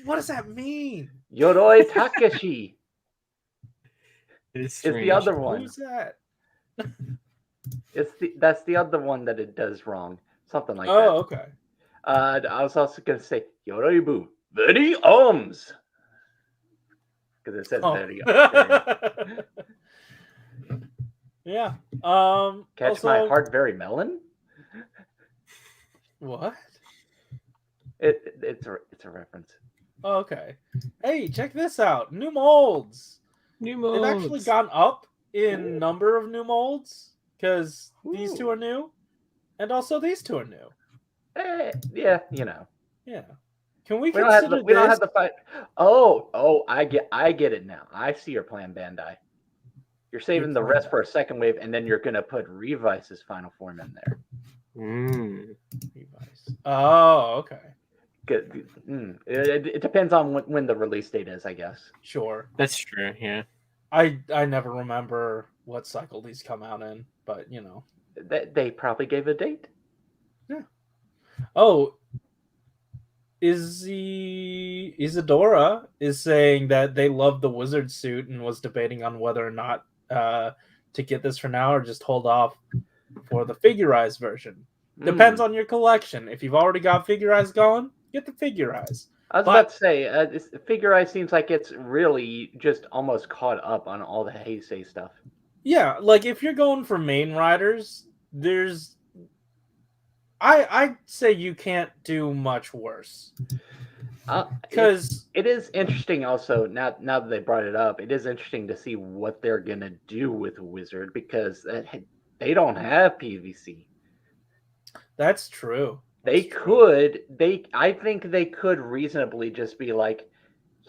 [SPEAKER 2] What does that mean?
[SPEAKER 4] Yoroi Takashi
[SPEAKER 3] It's
[SPEAKER 4] is the
[SPEAKER 3] strange.
[SPEAKER 4] other one.
[SPEAKER 2] Who's that?
[SPEAKER 4] That's the other one that it does wrong. Something like
[SPEAKER 2] Oh, okay.
[SPEAKER 4] that. I was also gonna say Yoroibu very ohms. Because it says
[SPEAKER 2] Oh.
[SPEAKER 4] very ohms.
[SPEAKER 2] Yeah.
[SPEAKER 4] Catch
[SPEAKER 2] also,
[SPEAKER 4] my heart very melon?
[SPEAKER 2] What?
[SPEAKER 4] It's a reference.
[SPEAKER 2] Okay. Hey, check this out. New molds.
[SPEAKER 3] New
[SPEAKER 2] They've actually
[SPEAKER 3] molds.
[SPEAKER 2] gone up in number of new molds because these two
[SPEAKER 4] Ooh.
[SPEAKER 2] are new, and also these two are new.
[SPEAKER 4] Yeah, you know.
[SPEAKER 2] Yeah. Can we
[SPEAKER 4] We don't have
[SPEAKER 2] consider
[SPEAKER 4] we don't
[SPEAKER 2] this?
[SPEAKER 4] have the fight. Oh, I get it now. I see your plan, Bandai. You're saving the
[SPEAKER 2] plan.
[SPEAKER 4] rest for a second wave, and then you're gonna put Revice's final form in there.
[SPEAKER 2] Revice. Oh, okay.
[SPEAKER 4] Good. It depends on when the release date is, I guess.
[SPEAKER 2] Sure.
[SPEAKER 3] That's true. Yeah.
[SPEAKER 2] I never remember what cycle these come out in, but you know.
[SPEAKER 4] They probably gave a date.
[SPEAKER 2] Yeah. Oh, Isadora is saying that they love the wizard suit and was debating on whether or not to get this for now or just hold off for the figurized version. Depends on your collection. If you've already got figurized going, get the figurized.
[SPEAKER 4] I was about to say, Figure Eye seems like it's really just almost caught up on all the Heisei stuff.
[SPEAKER 2] Yeah, like if you're going for main riders, there's I'd say you can't do much worse. Because
[SPEAKER 4] it is interesting also, now that they brought it up, it is interesting to see what they're going to do with Wizard because they don't have PVC.
[SPEAKER 2] That's true.
[SPEAKER 4] I think they could reasonably just be like,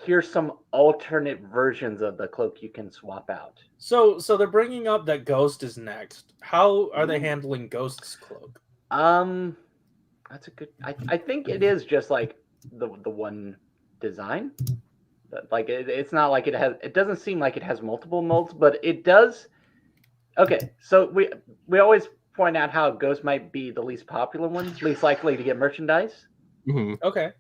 [SPEAKER 4] here's some alternate versions of the cloak you can swap out.
[SPEAKER 2] So they're bringing up that Ghost is next. How are they handling Ghost's cloak?
[SPEAKER 4] That's a good. I think it is just like the one design. Like it's not like it has. It doesn't seem like it has multiple molds, but it does. Okay, so we always point out how Ghost might be the least popular one, least likely to get merchandise.
[SPEAKER 2] Okay.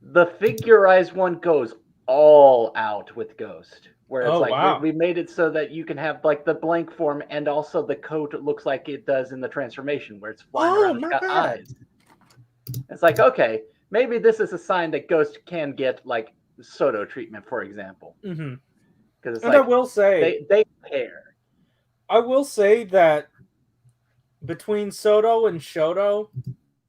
[SPEAKER 4] The figurized one goes all out with Ghost, where it's
[SPEAKER 2] wow.
[SPEAKER 4] we made it so that you can have like the blank form and also the coat looks like it does in the transformation, where it's flying around and got eyes. It's like, okay, maybe this is a sign that Ghost can get like SHODO treatment, for example. Because it's
[SPEAKER 2] I will say
[SPEAKER 4] they pair.
[SPEAKER 2] I will say that between SHODO and SHODO,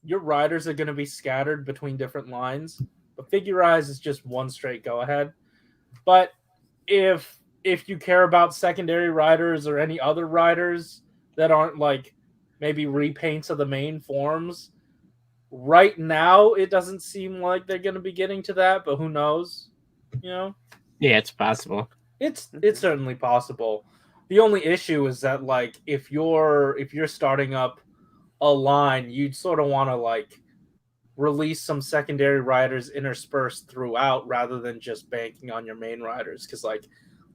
[SPEAKER 2] your riders are going to be scattered between different lines. But Figurize is just one straight go ahead. But if you care about secondary riders or any other riders that aren't like maybe repaints of the main forms, right now it doesn't seem like they're going to be getting to that, but who knows? You know?
[SPEAKER 3] Yeah, it's possible.
[SPEAKER 2] It's certainly possible. The only issue is that like if you're starting up a line, you'd sort of want to like release some secondary riders interspersed throughout rather than just banking on your main riders, because like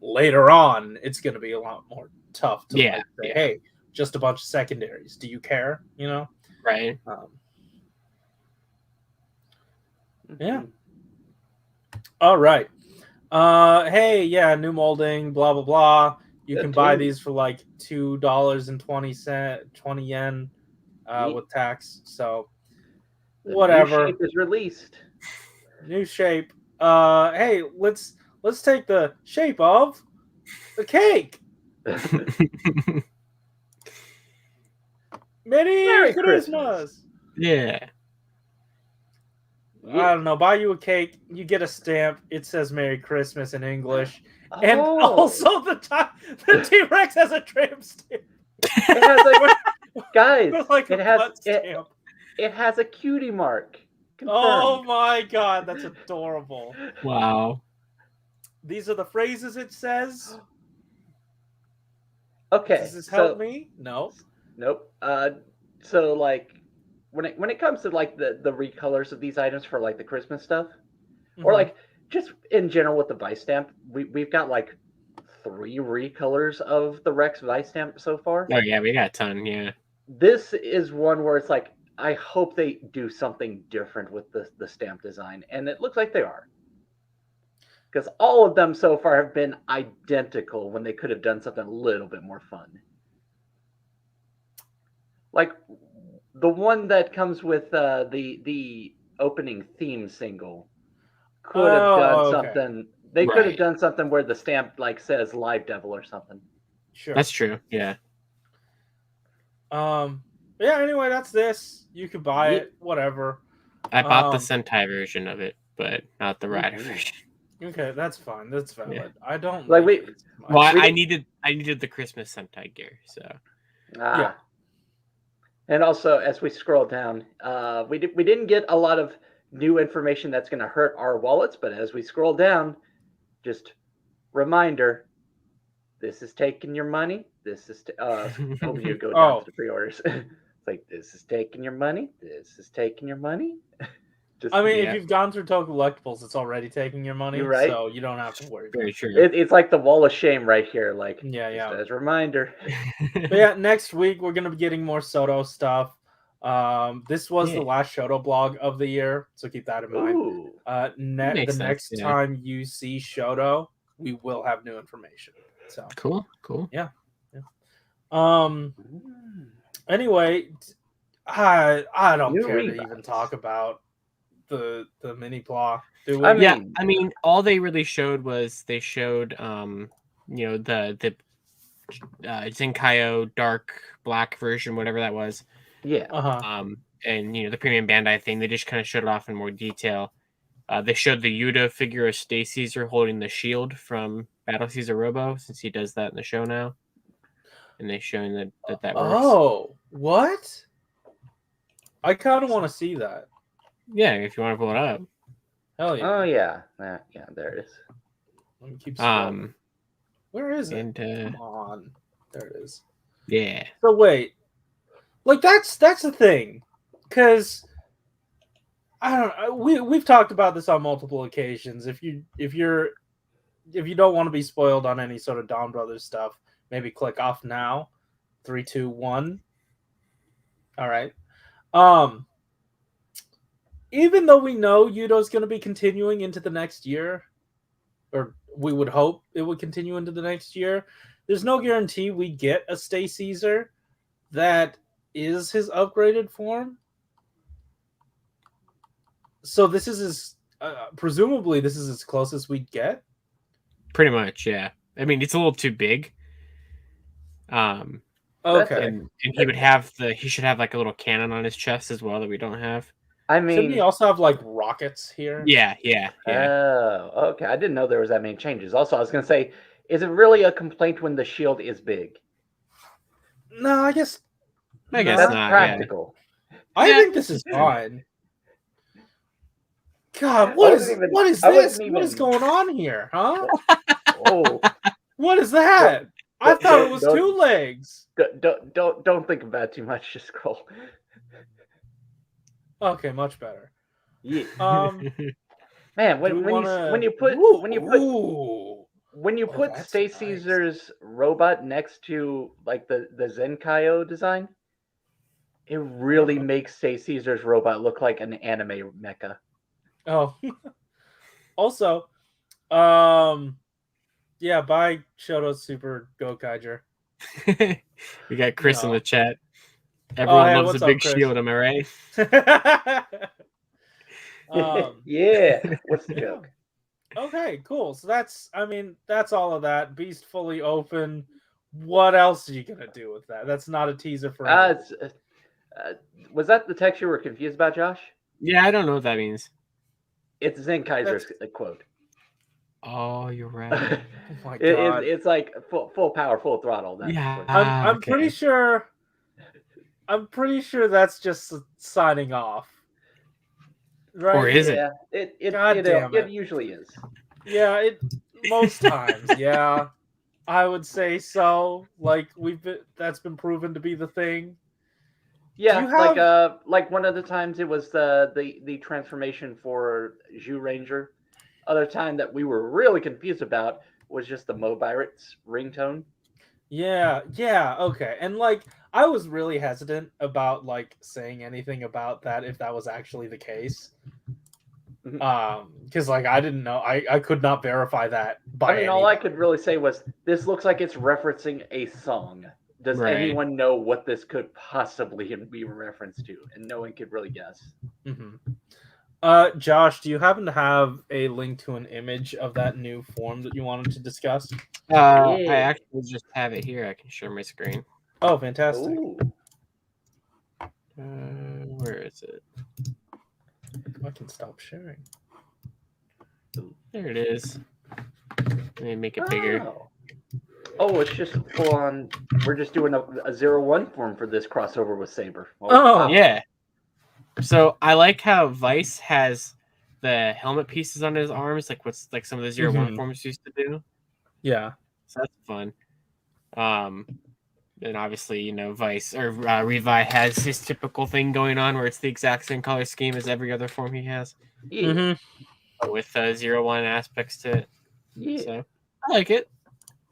[SPEAKER 2] later on it's going to be a lot more tough to like say, hey, just a bunch of secondaries. Do you care? You know?
[SPEAKER 3] Right.
[SPEAKER 2] Yeah. All right. Hey, yeah, new molding, blah blah blah. You can buy these for like $2.20, 20 yen with tax. So whatever.
[SPEAKER 4] New shape is released.
[SPEAKER 2] New shape. Hey, let's take the shape of the cake. Merry Christmas.
[SPEAKER 3] Yeah.
[SPEAKER 2] I don't know. Buy you a cake, you get a stamp. It says Merry Christmas in English, and also the T-Rex has a tramp stamp.
[SPEAKER 4] It has guys.
[SPEAKER 2] Like
[SPEAKER 4] it has a cutie mark. Confirmed.
[SPEAKER 2] Oh my god, that's adorable!
[SPEAKER 3] Wow.
[SPEAKER 2] These are the phrases it says.
[SPEAKER 4] Okay.
[SPEAKER 2] Does this help me? No.
[SPEAKER 4] Nope. So like. When it comes to like the recolors of these items for like the Christmas stuff, or like just in general with the Vice stamp, we've got like 3 recolors of the Rex Vice stamp so far.
[SPEAKER 3] Oh yeah, we got a ton. Yeah.
[SPEAKER 4] This is one where it's like I hope they do something different with the stamp design, and it looks like they are. Because all of them so far have been identical when they could have done something a little bit more fun. Like the one that comes with the opening theme single could have done something. They could have done something where the stamp like says Live Devil or something.
[SPEAKER 2] Sure.
[SPEAKER 3] That's true. Yeah.
[SPEAKER 2] Yeah, anyway, that's this. You could buy it, whatever.
[SPEAKER 3] I bought the Sentai version of it. but not the rider version.
[SPEAKER 2] Okay, that's fine. That's valid.
[SPEAKER 3] Yeah.
[SPEAKER 2] I don't
[SPEAKER 4] Like,
[SPEAKER 2] like
[SPEAKER 4] we-
[SPEAKER 2] these much.
[SPEAKER 3] Well,
[SPEAKER 4] We
[SPEAKER 3] I
[SPEAKER 4] did-
[SPEAKER 3] needed the Christmas Sentai gear, so
[SPEAKER 2] Yeah.
[SPEAKER 4] And also, as we scroll down, we didn't get a lot of new information that's going to hurt our wallets, but as we scroll down, just reminder: this is taking your money. This is hope you go down to the pre-orders. It's like, this is taking your money. This is taking your money. Just,
[SPEAKER 2] I mean,
[SPEAKER 3] Yeah.
[SPEAKER 2] if you've gone through Total Collectibles, it's already taking your money,
[SPEAKER 4] You're right.
[SPEAKER 2] so you don't have to worry.
[SPEAKER 3] very
[SPEAKER 2] About
[SPEAKER 3] true.
[SPEAKER 4] it's like the wall of shame right here. Like,
[SPEAKER 2] Yeah,
[SPEAKER 4] just
[SPEAKER 2] yeah.
[SPEAKER 4] as a reminder.
[SPEAKER 2] But yeah, next week we're gonna be getting more SHODO stuff. This was
[SPEAKER 3] Yeah.
[SPEAKER 2] the last SHODO blog of the year, so keep that in mind.
[SPEAKER 4] Ooh.
[SPEAKER 2] The
[SPEAKER 3] Makes sense,
[SPEAKER 2] next
[SPEAKER 3] yeah.
[SPEAKER 2] time you see SHODO, we will have new information. So
[SPEAKER 3] Cool.
[SPEAKER 2] um anyway, I don't
[SPEAKER 4] New
[SPEAKER 2] care to
[SPEAKER 4] Reeboks.
[SPEAKER 2] even talk about the mini plot. Do we?
[SPEAKER 4] I mean-
[SPEAKER 3] Yeah, I mean, all they really showed was they showed the Zenkaio dark black version, whatever that was.
[SPEAKER 4] Yeah.
[SPEAKER 3] And the premium Bandai thing, they just kind of showed it off in more detail. They showed the Yuta figure of Stay Caesar holding the shield from Battle Caesar Robo, since he does that in the show now. And they're showing that works.
[SPEAKER 2] Oh, what? I kind of want to see that.
[SPEAKER 3] Yeah, if you want to pull it up.
[SPEAKER 2] Hell yeah!
[SPEAKER 4] Oh yeah. Yeah. There it is.
[SPEAKER 2] Let me keep scrolling.
[SPEAKER 3] Um,
[SPEAKER 2] Where is it?
[SPEAKER 3] and
[SPEAKER 2] Come on, there it is.
[SPEAKER 3] yeah,
[SPEAKER 2] So wait, like that's the thing, because I don't know. We've talked about this on multiple occasions. If you don't want to be spoiled on any sort of Dawn Brothers stuff, maybe click off now. 3, 2, 1. All right. Even though we know Yudo's going to be continuing into the next year, or we would hope it would continue into the next year, there's no guarantee we get a Stay Caesar that is his upgraded form. So this is his, presumably this is as close as we'd get.
[SPEAKER 3] pretty much. Yeah, I mean, it's a little too big.
[SPEAKER 2] Okay.
[SPEAKER 3] And he should have like a little cannon on his chest as well that we don't have.
[SPEAKER 4] I
[SPEAKER 2] Shouldn't
[SPEAKER 4] mean,
[SPEAKER 2] he also have like rockets here?
[SPEAKER 3] Yeah.
[SPEAKER 4] Oh, okay. I didn't know there was that many changes. Also, I was gonna say, is it really a complaint when the shield is big?
[SPEAKER 2] No, I guess
[SPEAKER 3] I guess
[SPEAKER 4] That's
[SPEAKER 3] not.
[SPEAKER 4] practical.
[SPEAKER 2] I
[SPEAKER 3] Yeah.
[SPEAKER 2] think this is fine. God, what is
[SPEAKER 4] wasn't even-
[SPEAKER 2] this?
[SPEAKER 4] I wasn't
[SPEAKER 2] What is
[SPEAKER 4] even-
[SPEAKER 2] going on here, huh?
[SPEAKER 4] Oh,
[SPEAKER 2] What is that? I thought it was
[SPEAKER 4] don't-
[SPEAKER 2] 2 legs.
[SPEAKER 4] don't think about it too much. Just scroll.
[SPEAKER 2] Okay, much better.
[SPEAKER 4] Yeah.
[SPEAKER 2] do
[SPEAKER 4] Man,
[SPEAKER 2] we
[SPEAKER 4] when
[SPEAKER 2] wanna-
[SPEAKER 4] you put
[SPEAKER 2] Ooh,
[SPEAKER 4] when you put
[SPEAKER 2] ooh.
[SPEAKER 4] when you
[SPEAKER 2] Oh,
[SPEAKER 4] put
[SPEAKER 2] that's
[SPEAKER 4] Stay
[SPEAKER 2] nice.
[SPEAKER 4] Caesar's robot next to like the Zenkaio design, it really makes Stay Caesar's robot look like an anime mecha.
[SPEAKER 2] Oh. Also, yeah, buy Shoto Super Gokaiger.
[SPEAKER 3] We got Chris in
[SPEAKER 2] No.
[SPEAKER 3] the chat. Everyone
[SPEAKER 2] hey,
[SPEAKER 3] loves
[SPEAKER 2] what's
[SPEAKER 3] a
[SPEAKER 2] up,
[SPEAKER 3] big
[SPEAKER 2] Chris?
[SPEAKER 3] shield, am I right?
[SPEAKER 4] Yeah, what's the
[SPEAKER 2] yeah.
[SPEAKER 4] joke?
[SPEAKER 2] Okay, cool. So that's all of that. Beast fully open. What else are you gonna do with that? That's not a teaser for anything.
[SPEAKER 4] Was that the text you were confused about, Josh?
[SPEAKER 3] Yeah, I don't know what that means.
[SPEAKER 4] It's Zenkaiser's quote.
[SPEAKER 3] Oh, you're right.
[SPEAKER 2] Oh my god.
[SPEAKER 4] It's like full power, full throttle. That's
[SPEAKER 3] Yeah.
[SPEAKER 4] what-
[SPEAKER 2] I'm
[SPEAKER 3] okay.
[SPEAKER 2] pretty sure. I'm pretty sure that's just signing off. Right?
[SPEAKER 3] Or is it?
[SPEAKER 4] Yeah,
[SPEAKER 2] God damn it.
[SPEAKER 4] it usually is.
[SPEAKER 2] Yeah, it most times. Yeah, I would say so. Like that's been proven to be the thing.
[SPEAKER 4] Yeah,
[SPEAKER 2] you have-
[SPEAKER 4] like one of the times it was the transformation for Zhu Ranger. Other time that we were really confused about was just the Mobirit's ringtone.
[SPEAKER 2] Yeah, okay. And like I was really hesitant about like saying anything about that if that was actually the case. Because like I didn't know, I could not verify that by
[SPEAKER 4] I mean, all I
[SPEAKER 2] anybody.
[SPEAKER 4] could really say was this looks like it's referencing a song. Does
[SPEAKER 3] Right.
[SPEAKER 4] anyone know what this could possibly be a reference to? And no one could really guess.
[SPEAKER 2] Mhm. Josh, do you happen to have a link to an image of that new form that you wanted to discuss?
[SPEAKER 3] I
[SPEAKER 4] Yeah.
[SPEAKER 3] actually just have it here. I can share my screen.
[SPEAKER 2] Oh, fantastic.
[SPEAKER 4] Ooh.
[SPEAKER 3] Where is it?
[SPEAKER 2] I can stop sharing.
[SPEAKER 3] There it is. Let me make it bigger.
[SPEAKER 4] Oh, it's just full on. We're just doing a 0-1 form for this crossover with Saber.
[SPEAKER 2] Oh.
[SPEAKER 3] Yeah. So I like how Vice has the helmet pieces on his arms, like what's like some of the 0-1 forms used to do.
[SPEAKER 2] Yeah.
[SPEAKER 3] So that's fun. And obviously, you know, Vice or Revi has his typical thing going on where it's the exact same color scheme as every other form he has.
[SPEAKER 4] Yeah.
[SPEAKER 3] But with 0-1 aspects to it.
[SPEAKER 4] Yeah.
[SPEAKER 3] So I like it.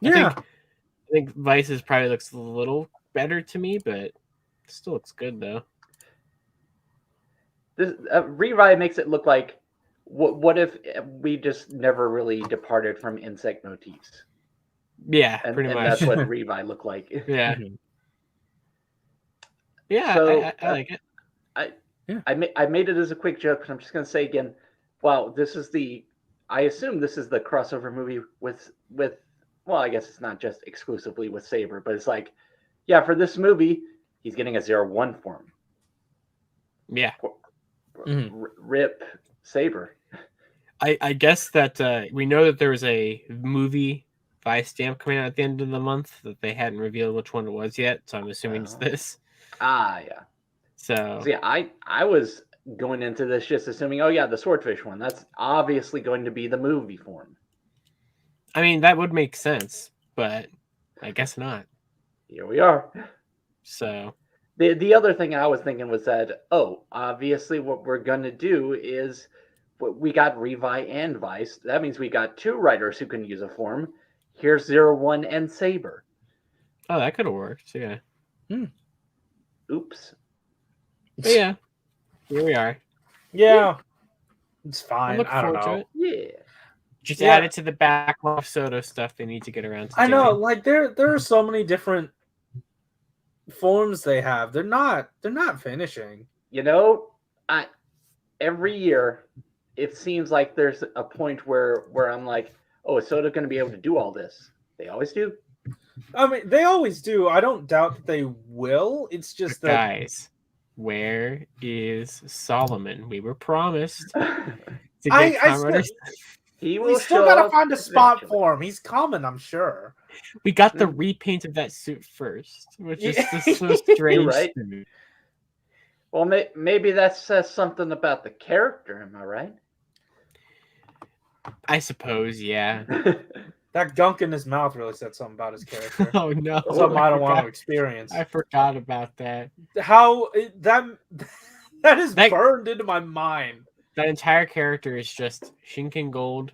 [SPEAKER 2] Yeah.
[SPEAKER 3] I think Vice's probably looks a little better to me, but it still looks good though.
[SPEAKER 4] This Revi makes it look like what if we just never really departed from insect motifs?
[SPEAKER 3] Yeah,
[SPEAKER 4] And
[SPEAKER 3] pretty much.
[SPEAKER 4] That's what Revi looked like.
[SPEAKER 3] Yeah. Yeah,
[SPEAKER 4] So,
[SPEAKER 3] I like it.
[SPEAKER 4] I made it as a quick joke, but I'm just going to say again, wow, I assume this is the crossover movie with well, I guess it's not just exclusively with Saber, but it's like, yeah, for this movie, he's getting a 0-1 form.
[SPEAKER 3] Yeah.
[SPEAKER 4] Rip Saber.
[SPEAKER 3] I guess that we know that there was a movie Vice stamp coming out at the end of the month that they hadn't revealed which one it was yet, so I'm assuming it's this.
[SPEAKER 4] Yeah.
[SPEAKER 3] So
[SPEAKER 4] yeah, I was going into this just assuming, oh yeah, the swordfish one. That's obviously going to be the movie form.
[SPEAKER 3] I mean, that would make sense, but I guess not.
[SPEAKER 4] Here we are.
[SPEAKER 3] So
[SPEAKER 4] the other thing I was thinking was that, obviously what we're going to do is we got Revi and Vice. That means we got two writers who can use a form. Here's 0-1 and Saber.
[SPEAKER 3] Oh, that could have worked. Yeah.
[SPEAKER 4] Oops.
[SPEAKER 3] But yeah. Here we are.
[SPEAKER 2] Yeah. It's fine.
[SPEAKER 3] Look
[SPEAKER 2] I don't
[SPEAKER 3] forward to
[SPEAKER 2] know.
[SPEAKER 3] it.
[SPEAKER 4] Yeah.
[SPEAKER 3] Just add it to the backlog of SHODO stuff they need to get around to
[SPEAKER 2] I know,
[SPEAKER 3] doing.
[SPEAKER 2] like there are so many different forms they have. They're not finishing.
[SPEAKER 4] You know, every year it seems like there's a point where I'm like, oh, is SHODO going to be able to do all this? They always do.
[SPEAKER 2] I mean, they always do. I don't doubt that they will. It's just that,
[SPEAKER 3] guys, where is Solomon? We were promised to get
[SPEAKER 2] we still gotta find a spot for him. He's coming, I'm sure.
[SPEAKER 3] We got the repaint of that suit first, which is just so strange
[SPEAKER 4] right?
[SPEAKER 3] to me.
[SPEAKER 4] Well, maybe that says something about the character. Am I right?
[SPEAKER 3] I suppose, yeah.
[SPEAKER 2] That gunk in his mouth really said something about his character.
[SPEAKER 3] Oh no,
[SPEAKER 2] something I don't want to experience.
[SPEAKER 3] I forgot about that.
[SPEAKER 2] How that is burned into my mind.
[SPEAKER 3] That entire character is just Shinken Gold.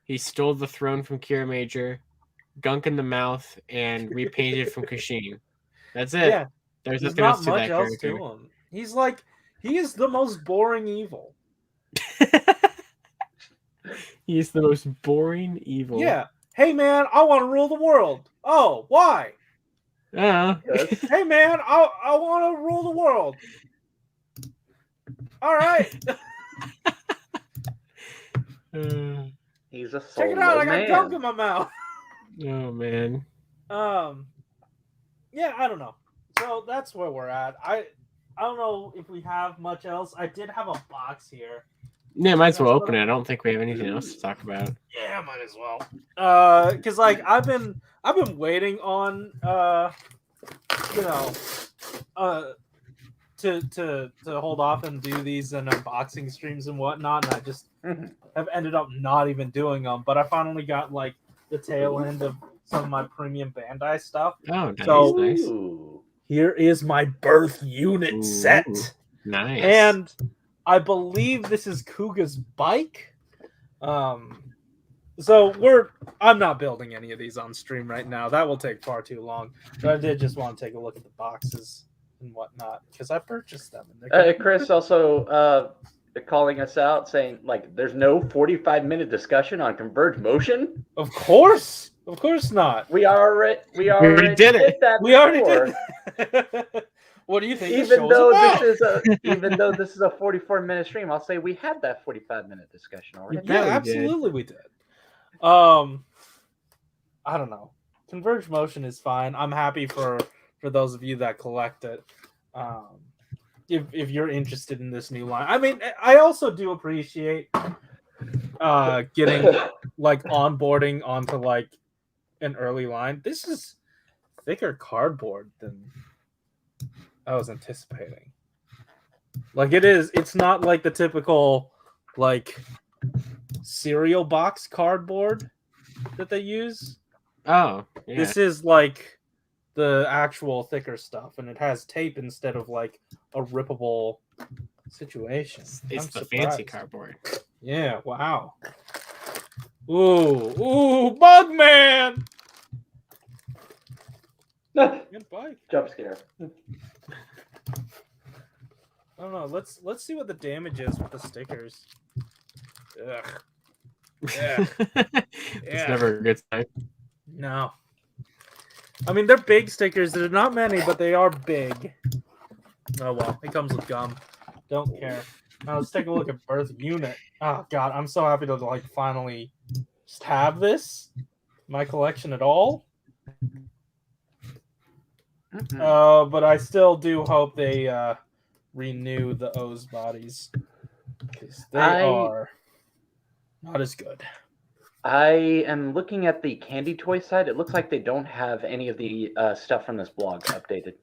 [SPEAKER 3] He stole the throne from Kira Major, gunk in the mouth, and repainted from Kashin. That's it. Yeah, there's nothing else to that character.
[SPEAKER 2] To him. He is the most boring evil.
[SPEAKER 3] He's the most boring evil.
[SPEAKER 2] Yeah. Hey man, I want to rule the world. Oh, why? Hey man, I want to rule the world. All right.
[SPEAKER 4] He's a
[SPEAKER 2] check it out. I got gunk in my mouth.
[SPEAKER 3] Oh man.
[SPEAKER 2] Yeah, I don't know. So that's where we're at. I don't know if we have much else. I did have a box here.
[SPEAKER 3] Yeah, might as well open it. I don't think we have anything else to talk about.
[SPEAKER 2] Yeah, might as well. Because like I've been waiting on to hold off and do these and unboxing streams and whatnot, and I just have ended up not even doing them. But I finally got like the tail end of some of my premium Bandai stuff.
[SPEAKER 3] Oh, nice,
[SPEAKER 2] so
[SPEAKER 3] nice.
[SPEAKER 2] Here is my birth unit set.
[SPEAKER 3] Nice.
[SPEAKER 2] And I believe this is Kuga's bike. So I'm not building any of these on stream right now. That will take far too long. But I did just want to take a look at the boxes and whatnot because I purchased them.
[SPEAKER 4] Chris also calling us out saying like there's no 45-minute discussion on Converge Motion.
[SPEAKER 2] Of course not.
[SPEAKER 4] We already did it.
[SPEAKER 2] We already did that. What do you think?
[SPEAKER 4] Even though this is a 44-minute stream, I'll say we had that 45-minute discussion already.
[SPEAKER 2] Yeah, absolutely we did. I don't know. Converge Motion is fine. I'm happy for those of you that collect it. If you're interested in this new line. I mean, I also do appreciate getting like onboarding onto like an early line. This is thicker cardboard than I was anticipating. Like it's not like the typical like cereal box cardboard that they use.
[SPEAKER 3] Oh, yeah.
[SPEAKER 2] This is like the actual thicker stuff, and it has tape instead of like a rippable situation.
[SPEAKER 3] It's the fancy cardboard.
[SPEAKER 2] Yeah, wow. Ooh, Bugman! Good bike.
[SPEAKER 4] Jump scare.
[SPEAKER 2] I don't know. Let's see what the damage is with the stickers. Ugh. Yeah.
[SPEAKER 3] It's never a good time.
[SPEAKER 2] No. I mean, they're big stickers. There's not many, but they are big. Oh well, it comes with gum. Don't care. Now let's take a look at Birth Unit. Oh god, I'm so happy to like finally just have this in my collection at all. But I still do hope they renew the O's bodies because they are not as good.
[SPEAKER 4] I am looking at the candy toy side. It looks like they don't have any of the stuff from this blog updated.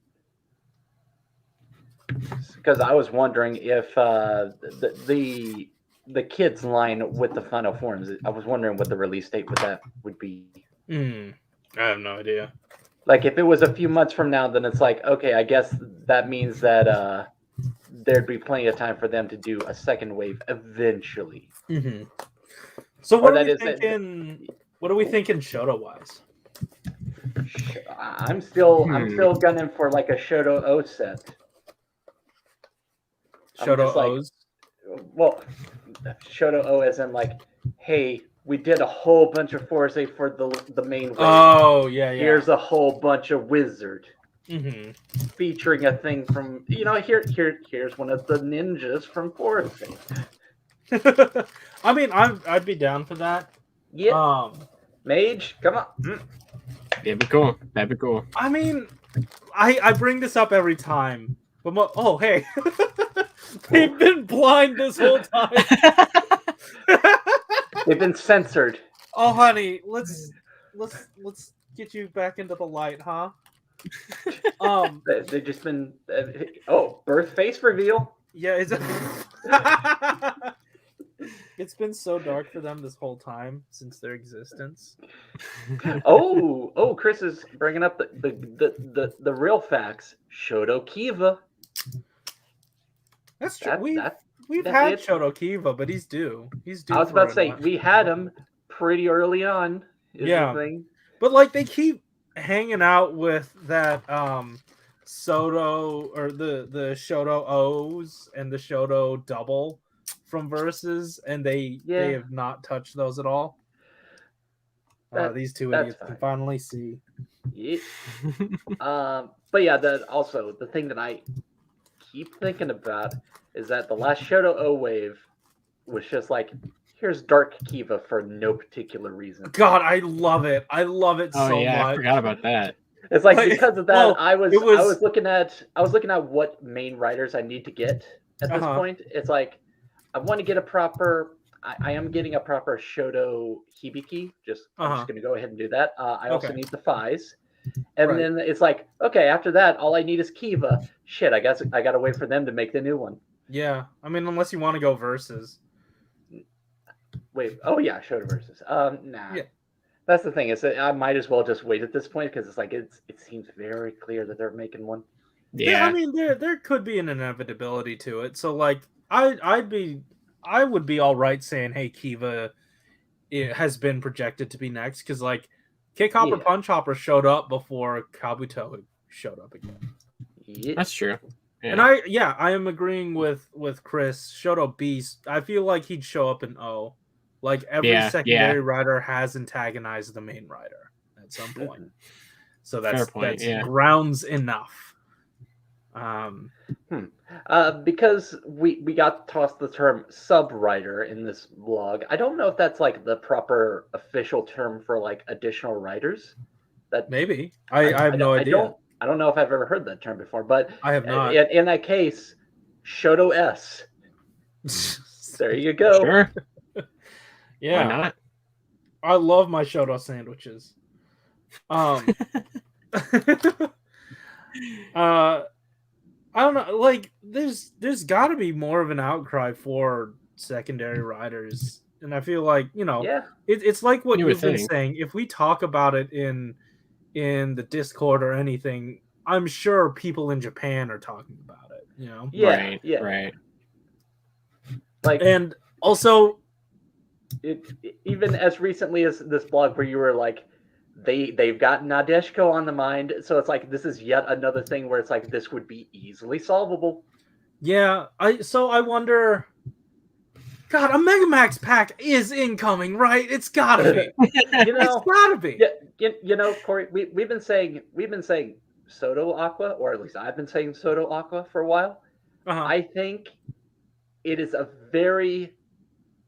[SPEAKER 4] Because I was wondering if the kids line with the final forms. I was wondering what the release date with that would be.
[SPEAKER 2] I have no idea.
[SPEAKER 4] Like if it was a few months from now, then it's like okay, I guess that means that there'd be plenty of time for them to do a second wave eventually.
[SPEAKER 2] Mm-hmm. So what are we thinking? What are we thinking, Shoto wise?
[SPEAKER 4] I'm still gunning for like a Shodo-O set.
[SPEAKER 2] Shodo-O's?
[SPEAKER 4] Well, Shodo-O as in like, hey, we did a whole bunch of Forza for the main wave.
[SPEAKER 2] Oh, yeah.
[SPEAKER 4] Here's a whole bunch of Wizard.
[SPEAKER 2] Mm-hmm.
[SPEAKER 4] Featuring a thing from, here's one of the ninjas from Forza.
[SPEAKER 2] I mean, I'd be down for that.
[SPEAKER 4] Yeah. Mage, come on.
[SPEAKER 3] That'd be cool.
[SPEAKER 2] I mean, I bring this up every time. But oh, hey. They've been blind this whole time.
[SPEAKER 4] They've been censored.
[SPEAKER 2] Oh, honey, let's get you back into the light, huh?
[SPEAKER 4] They've just been birth face reveal.
[SPEAKER 2] Yeah, it's been so dark for them this whole time since their existence.
[SPEAKER 4] Chris is bringing up the real facts. Shodo Kiva.
[SPEAKER 2] That's true. We've had Shoto Kiva, but he's due.
[SPEAKER 4] I was about to say we had him pretty early on. The thing.
[SPEAKER 2] But like they keep hanging out with that Soto or the Shodo-O's and the Shodo double from Versus, and they have not touched those at all. These two idiots can finally see.
[SPEAKER 4] Yeah. But yeah, the thing that I keep thinking about is that the last Shodo-O wave was just like, here's Dark Kiva for no particular reason.
[SPEAKER 2] God, I love it. I love it so much.
[SPEAKER 3] I forgot about that.
[SPEAKER 4] It's like because of that, I was looking at what main writers I need to get at this point. It's like I want to get a proper. I am getting a proper Shodo Hibiki. I'm just going to go ahead and do that. I also need the Phis. And then it's like, okay, after that, all I need is Kiva. Shit, I guess I got to wait for them to make the new one.
[SPEAKER 2] Yeah, I mean, unless you want to go Versus.
[SPEAKER 4] Wait, Shodo Versus. Nah. Yeah. That's the thing, is that I might as well just wait at this point because it's like it seems very clear that they're making one.
[SPEAKER 2] Yeah, I mean there could be an inevitability to it. So like I would be all right saying, hey, Kiva, it has been projected to be next because like Kick Hopper Punch Hopper showed up before Kabuto showed up again.
[SPEAKER 4] Yeah.
[SPEAKER 3] That's true. Yeah.
[SPEAKER 2] And I am agreeing with Chris. Shoto Beast, I feel like he'd show up in O. Like every secondary rider has antagonized the main rider at some point. So that's grounds enough.
[SPEAKER 4] Because we got tossed the term sub-writer in this blog. I don't know if that's like the proper official term for like additional writers. That
[SPEAKER 2] maybe. I have no idea.
[SPEAKER 4] I don't know if I've ever heard that term before, but
[SPEAKER 2] I have not.
[SPEAKER 4] In that case, Shodo-S. There you go.
[SPEAKER 3] Sure.
[SPEAKER 2] Yeah.
[SPEAKER 3] Why not?
[SPEAKER 2] I love my Shodo sandwiches. I don't know, like there's got to be more of an outcry for secondary writers, and I feel like
[SPEAKER 4] Yeah.
[SPEAKER 2] it's like what
[SPEAKER 3] You would
[SPEAKER 2] you've been
[SPEAKER 3] think.
[SPEAKER 2] saying. If we talk about it in the Discord or anything, I'm sure people in Japan are talking about it.
[SPEAKER 4] Yeah. Yeah.
[SPEAKER 3] Right.
[SPEAKER 4] Like,
[SPEAKER 2] And also,
[SPEAKER 4] even as recently as this blog where you were like, they've got Nadeshiko on the mind, so it's like this is yet another thing where it's like this would be easily solvable.
[SPEAKER 2] yeah, I wonder. God, a Megamax pack is incoming, right? It's gotta be. It's gotta be.
[SPEAKER 4] Yeah, Corey, we've been saying Soto Aqua, or at least I've been saying Soto Aqua for a while. I think it is a very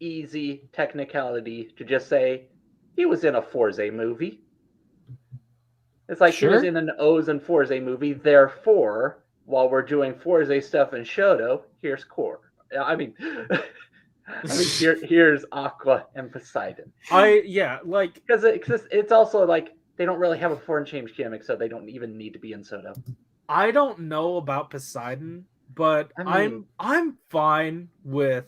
[SPEAKER 4] easy technicality to just say he was in a Forze movie. It's like he was in an O's and Forze movie, therefore, while we're doing Forze stuff in Shodo, here's Core. I mean, here's Aqua and Poseidon.
[SPEAKER 2] Because
[SPEAKER 4] it's also like they don't really have a foreign change gimmick, so they don't even need to be in Soto.
[SPEAKER 2] I don't know about Poseidon, but I'm fine with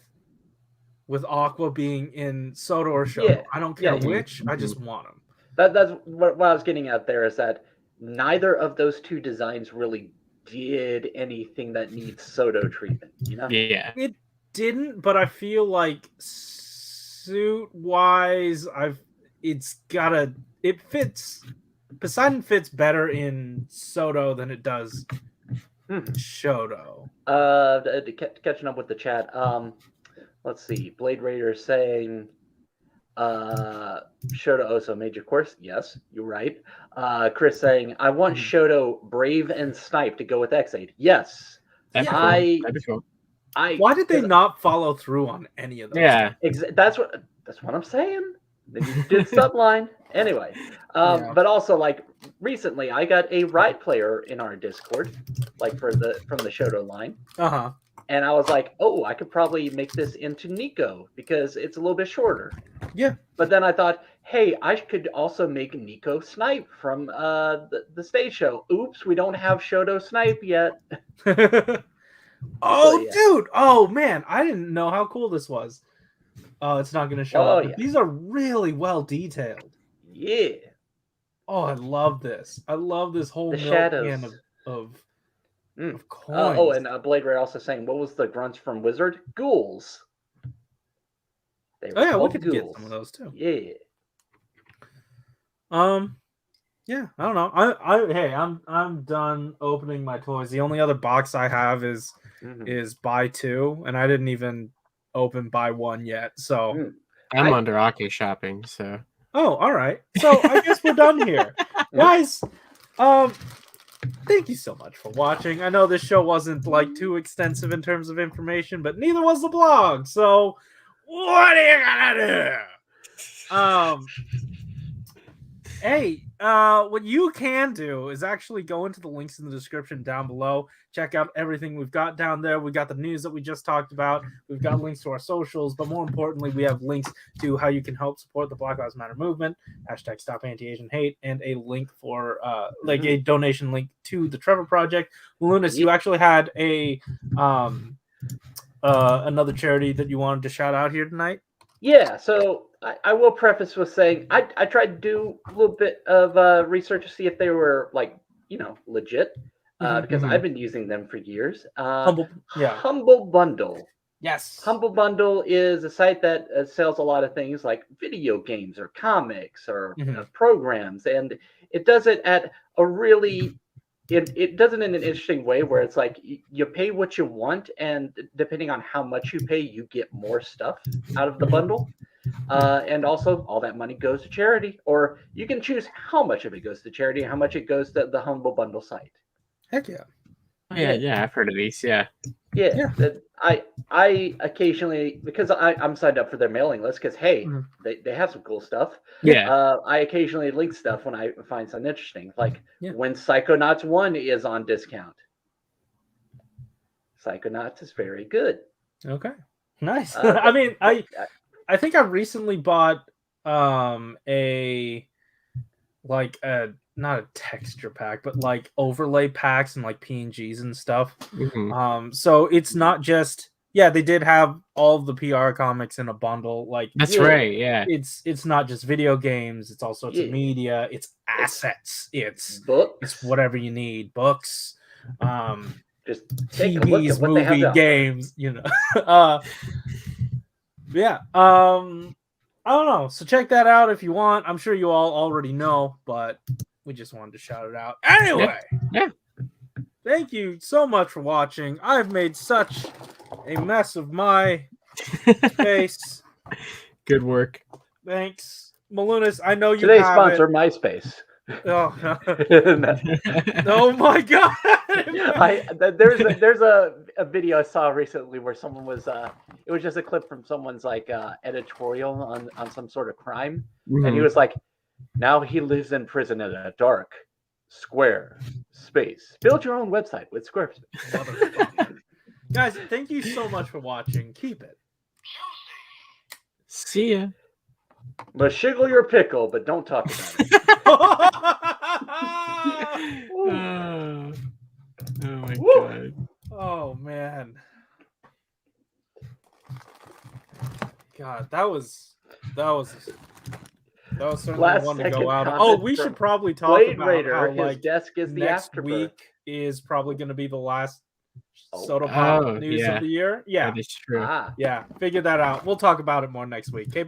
[SPEAKER 2] Aqua being in Soto or Shodo.
[SPEAKER 4] Yeah,
[SPEAKER 2] I don't care which. I just want him.
[SPEAKER 4] That's what I was getting at there, is that neither of those two designs really did anything that needs Soto treatment.
[SPEAKER 3] Yeah.
[SPEAKER 2] It didn't, but I feel like suit wise, it fits. Poseidon fits better in Soto than it does Shodo.
[SPEAKER 4] Catching up with the chat. Let's see. Blade Raider saying Shodo Oso major course. Yes, you're right. Chris saying, I want Shodo Brave and Snipe to go with X8. Yes.
[SPEAKER 3] That'd be cool.
[SPEAKER 2] Why did they not follow through on any of those?
[SPEAKER 3] Yeah.
[SPEAKER 4] That's what I'm saying. They did subline. Anyway. But also, like, recently I got a Ride player in our Discord, like from the Shodo line. And I was like, oh, I could probably make this into Nico because it's a little bit shorter.
[SPEAKER 2] Yeah.
[SPEAKER 4] But then I thought, hey, I could also make Nico Snipe from the stage show. Oops, we don't have Shodo Snipe yet.
[SPEAKER 2] Dude. Oh, man. I didn't know how cool this was. Oh, it's not going to show up. But these are really well detailed.
[SPEAKER 4] Yeah.
[SPEAKER 2] Oh, I love this. I love this whole
[SPEAKER 4] the
[SPEAKER 2] milk
[SPEAKER 4] shadows
[SPEAKER 2] can of
[SPEAKER 4] coins. And Blade Ray also saying, what was the grunts from Wizard? Ghouls.
[SPEAKER 2] We could get some of those too.
[SPEAKER 4] Yeah.
[SPEAKER 2] Yeah, I don't know. I'm done opening my toys. The only other box I have is buy two, and I didn't even open buy one yet. So
[SPEAKER 3] I'm under Ake shopping, so.
[SPEAKER 2] Oh, all right. So I guess we're done here. Guys, thank you so much for watching. I know this show wasn't like too extensive in terms of information, but neither was the blog. So what are you gonna do? Hey, what you can do is actually go into the links in the description down below. Check out everything we've got down there. We got the news that we just talked about. We've got links to our socials, but more importantly, we have links to how you can help support the Black Lives Matter movement, #StopAntiAsianHate, and a link for a donation link to the Trevor Project. Malunis, you actually had a another charity that you wanted to shout out here tonight.
[SPEAKER 4] Yeah, so I will preface with saying I tried to do a little bit of research to see if they were legit because I've been using them for years. Humble Bundle.
[SPEAKER 2] Yes.
[SPEAKER 4] Humble Bundle is a site that sells a lot of things like video games or comics or programs, and it does it at a really it does it in an interesting way where it's like you pay what you want, and depending on how much you pay, you get more stuff out of the bundle. And also, all that money goes to charity, or you can choose how much of it goes to charity and how much it goes to the Humble Bundle site.
[SPEAKER 2] Heck yeah.
[SPEAKER 3] Yeah, I've heard of these. Yeah.
[SPEAKER 4] I occasionally, because I'm signed up for their mailing list, because hey, they have some cool stuff.
[SPEAKER 3] Yeah.
[SPEAKER 4] I occasionally link stuff when I find something interesting, like when Psychonauts 1 is on discount. Psychonauts is very good.
[SPEAKER 2] Okay. Nice. I mean, I think I recently bought not a texture pack, but like overlay packs and like PNGs and stuff. So it's not just they did have all of the PR comics in a bundle. Like
[SPEAKER 3] that's right, yeah.
[SPEAKER 2] It's not just video games, it's all sorts of media, it's assets, it's
[SPEAKER 4] books,
[SPEAKER 2] it's whatever you need, books,
[SPEAKER 4] just take
[SPEAKER 2] TVs,
[SPEAKER 4] a look at what
[SPEAKER 2] movie,
[SPEAKER 4] they have
[SPEAKER 2] games, I don't know. So check that out if you want. I'm sure you all already know, but we just wanted to shout it out. Anyway,
[SPEAKER 3] yeah.
[SPEAKER 2] Thank you so much for watching. I've made such a mess of my face.
[SPEAKER 3] Good work.
[SPEAKER 2] Thanks. Malunis, I know you
[SPEAKER 4] Today's
[SPEAKER 2] have
[SPEAKER 4] sponsor,
[SPEAKER 2] it.
[SPEAKER 4] MySpace.
[SPEAKER 2] Oh, oh my god!
[SPEAKER 4] There's a video I saw recently where someone was it was just a clip from someone's like editorial on some sort of crime, and he was like, now he lives in prison in a dark square space. Build your own website with Squarespace.
[SPEAKER 2] Guys, thank you so much for watching. Keep it.
[SPEAKER 3] See ya.
[SPEAKER 4] But shiggle your pickle, but don't talk about it.
[SPEAKER 3] Oh my god.
[SPEAKER 2] Oh man. God, that was certainly
[SPEAKER 4] Last
[SPEAKER 2] one to
[SPEAKER 4] second
[SPEAKER 2] go out.
[SPEAKER 4] comment
[SPEAKER 2] Oh, we
[SPEAKER 4] from
[SPEAKER 2] should probably talk
[SPEAKER 4] Blade
[SPEAKER 2] about
[SPEAKER 4] Raider,
[SPEAKER 2] how
[SPEAKER 4] his
[SPEAKER 2] like
[SPEAKER 4] desk is the
[SPEAKER 2] next
[SPEAKER 4] afterbirth.
[SPEAKER 2] week is probably going to be the last SHODO Pop news of the year. Yeah,
[SPEAKER 3] that is true.
[SPEAKER 2] yeah. Figure that out. We'll talk about it more next week. Okay.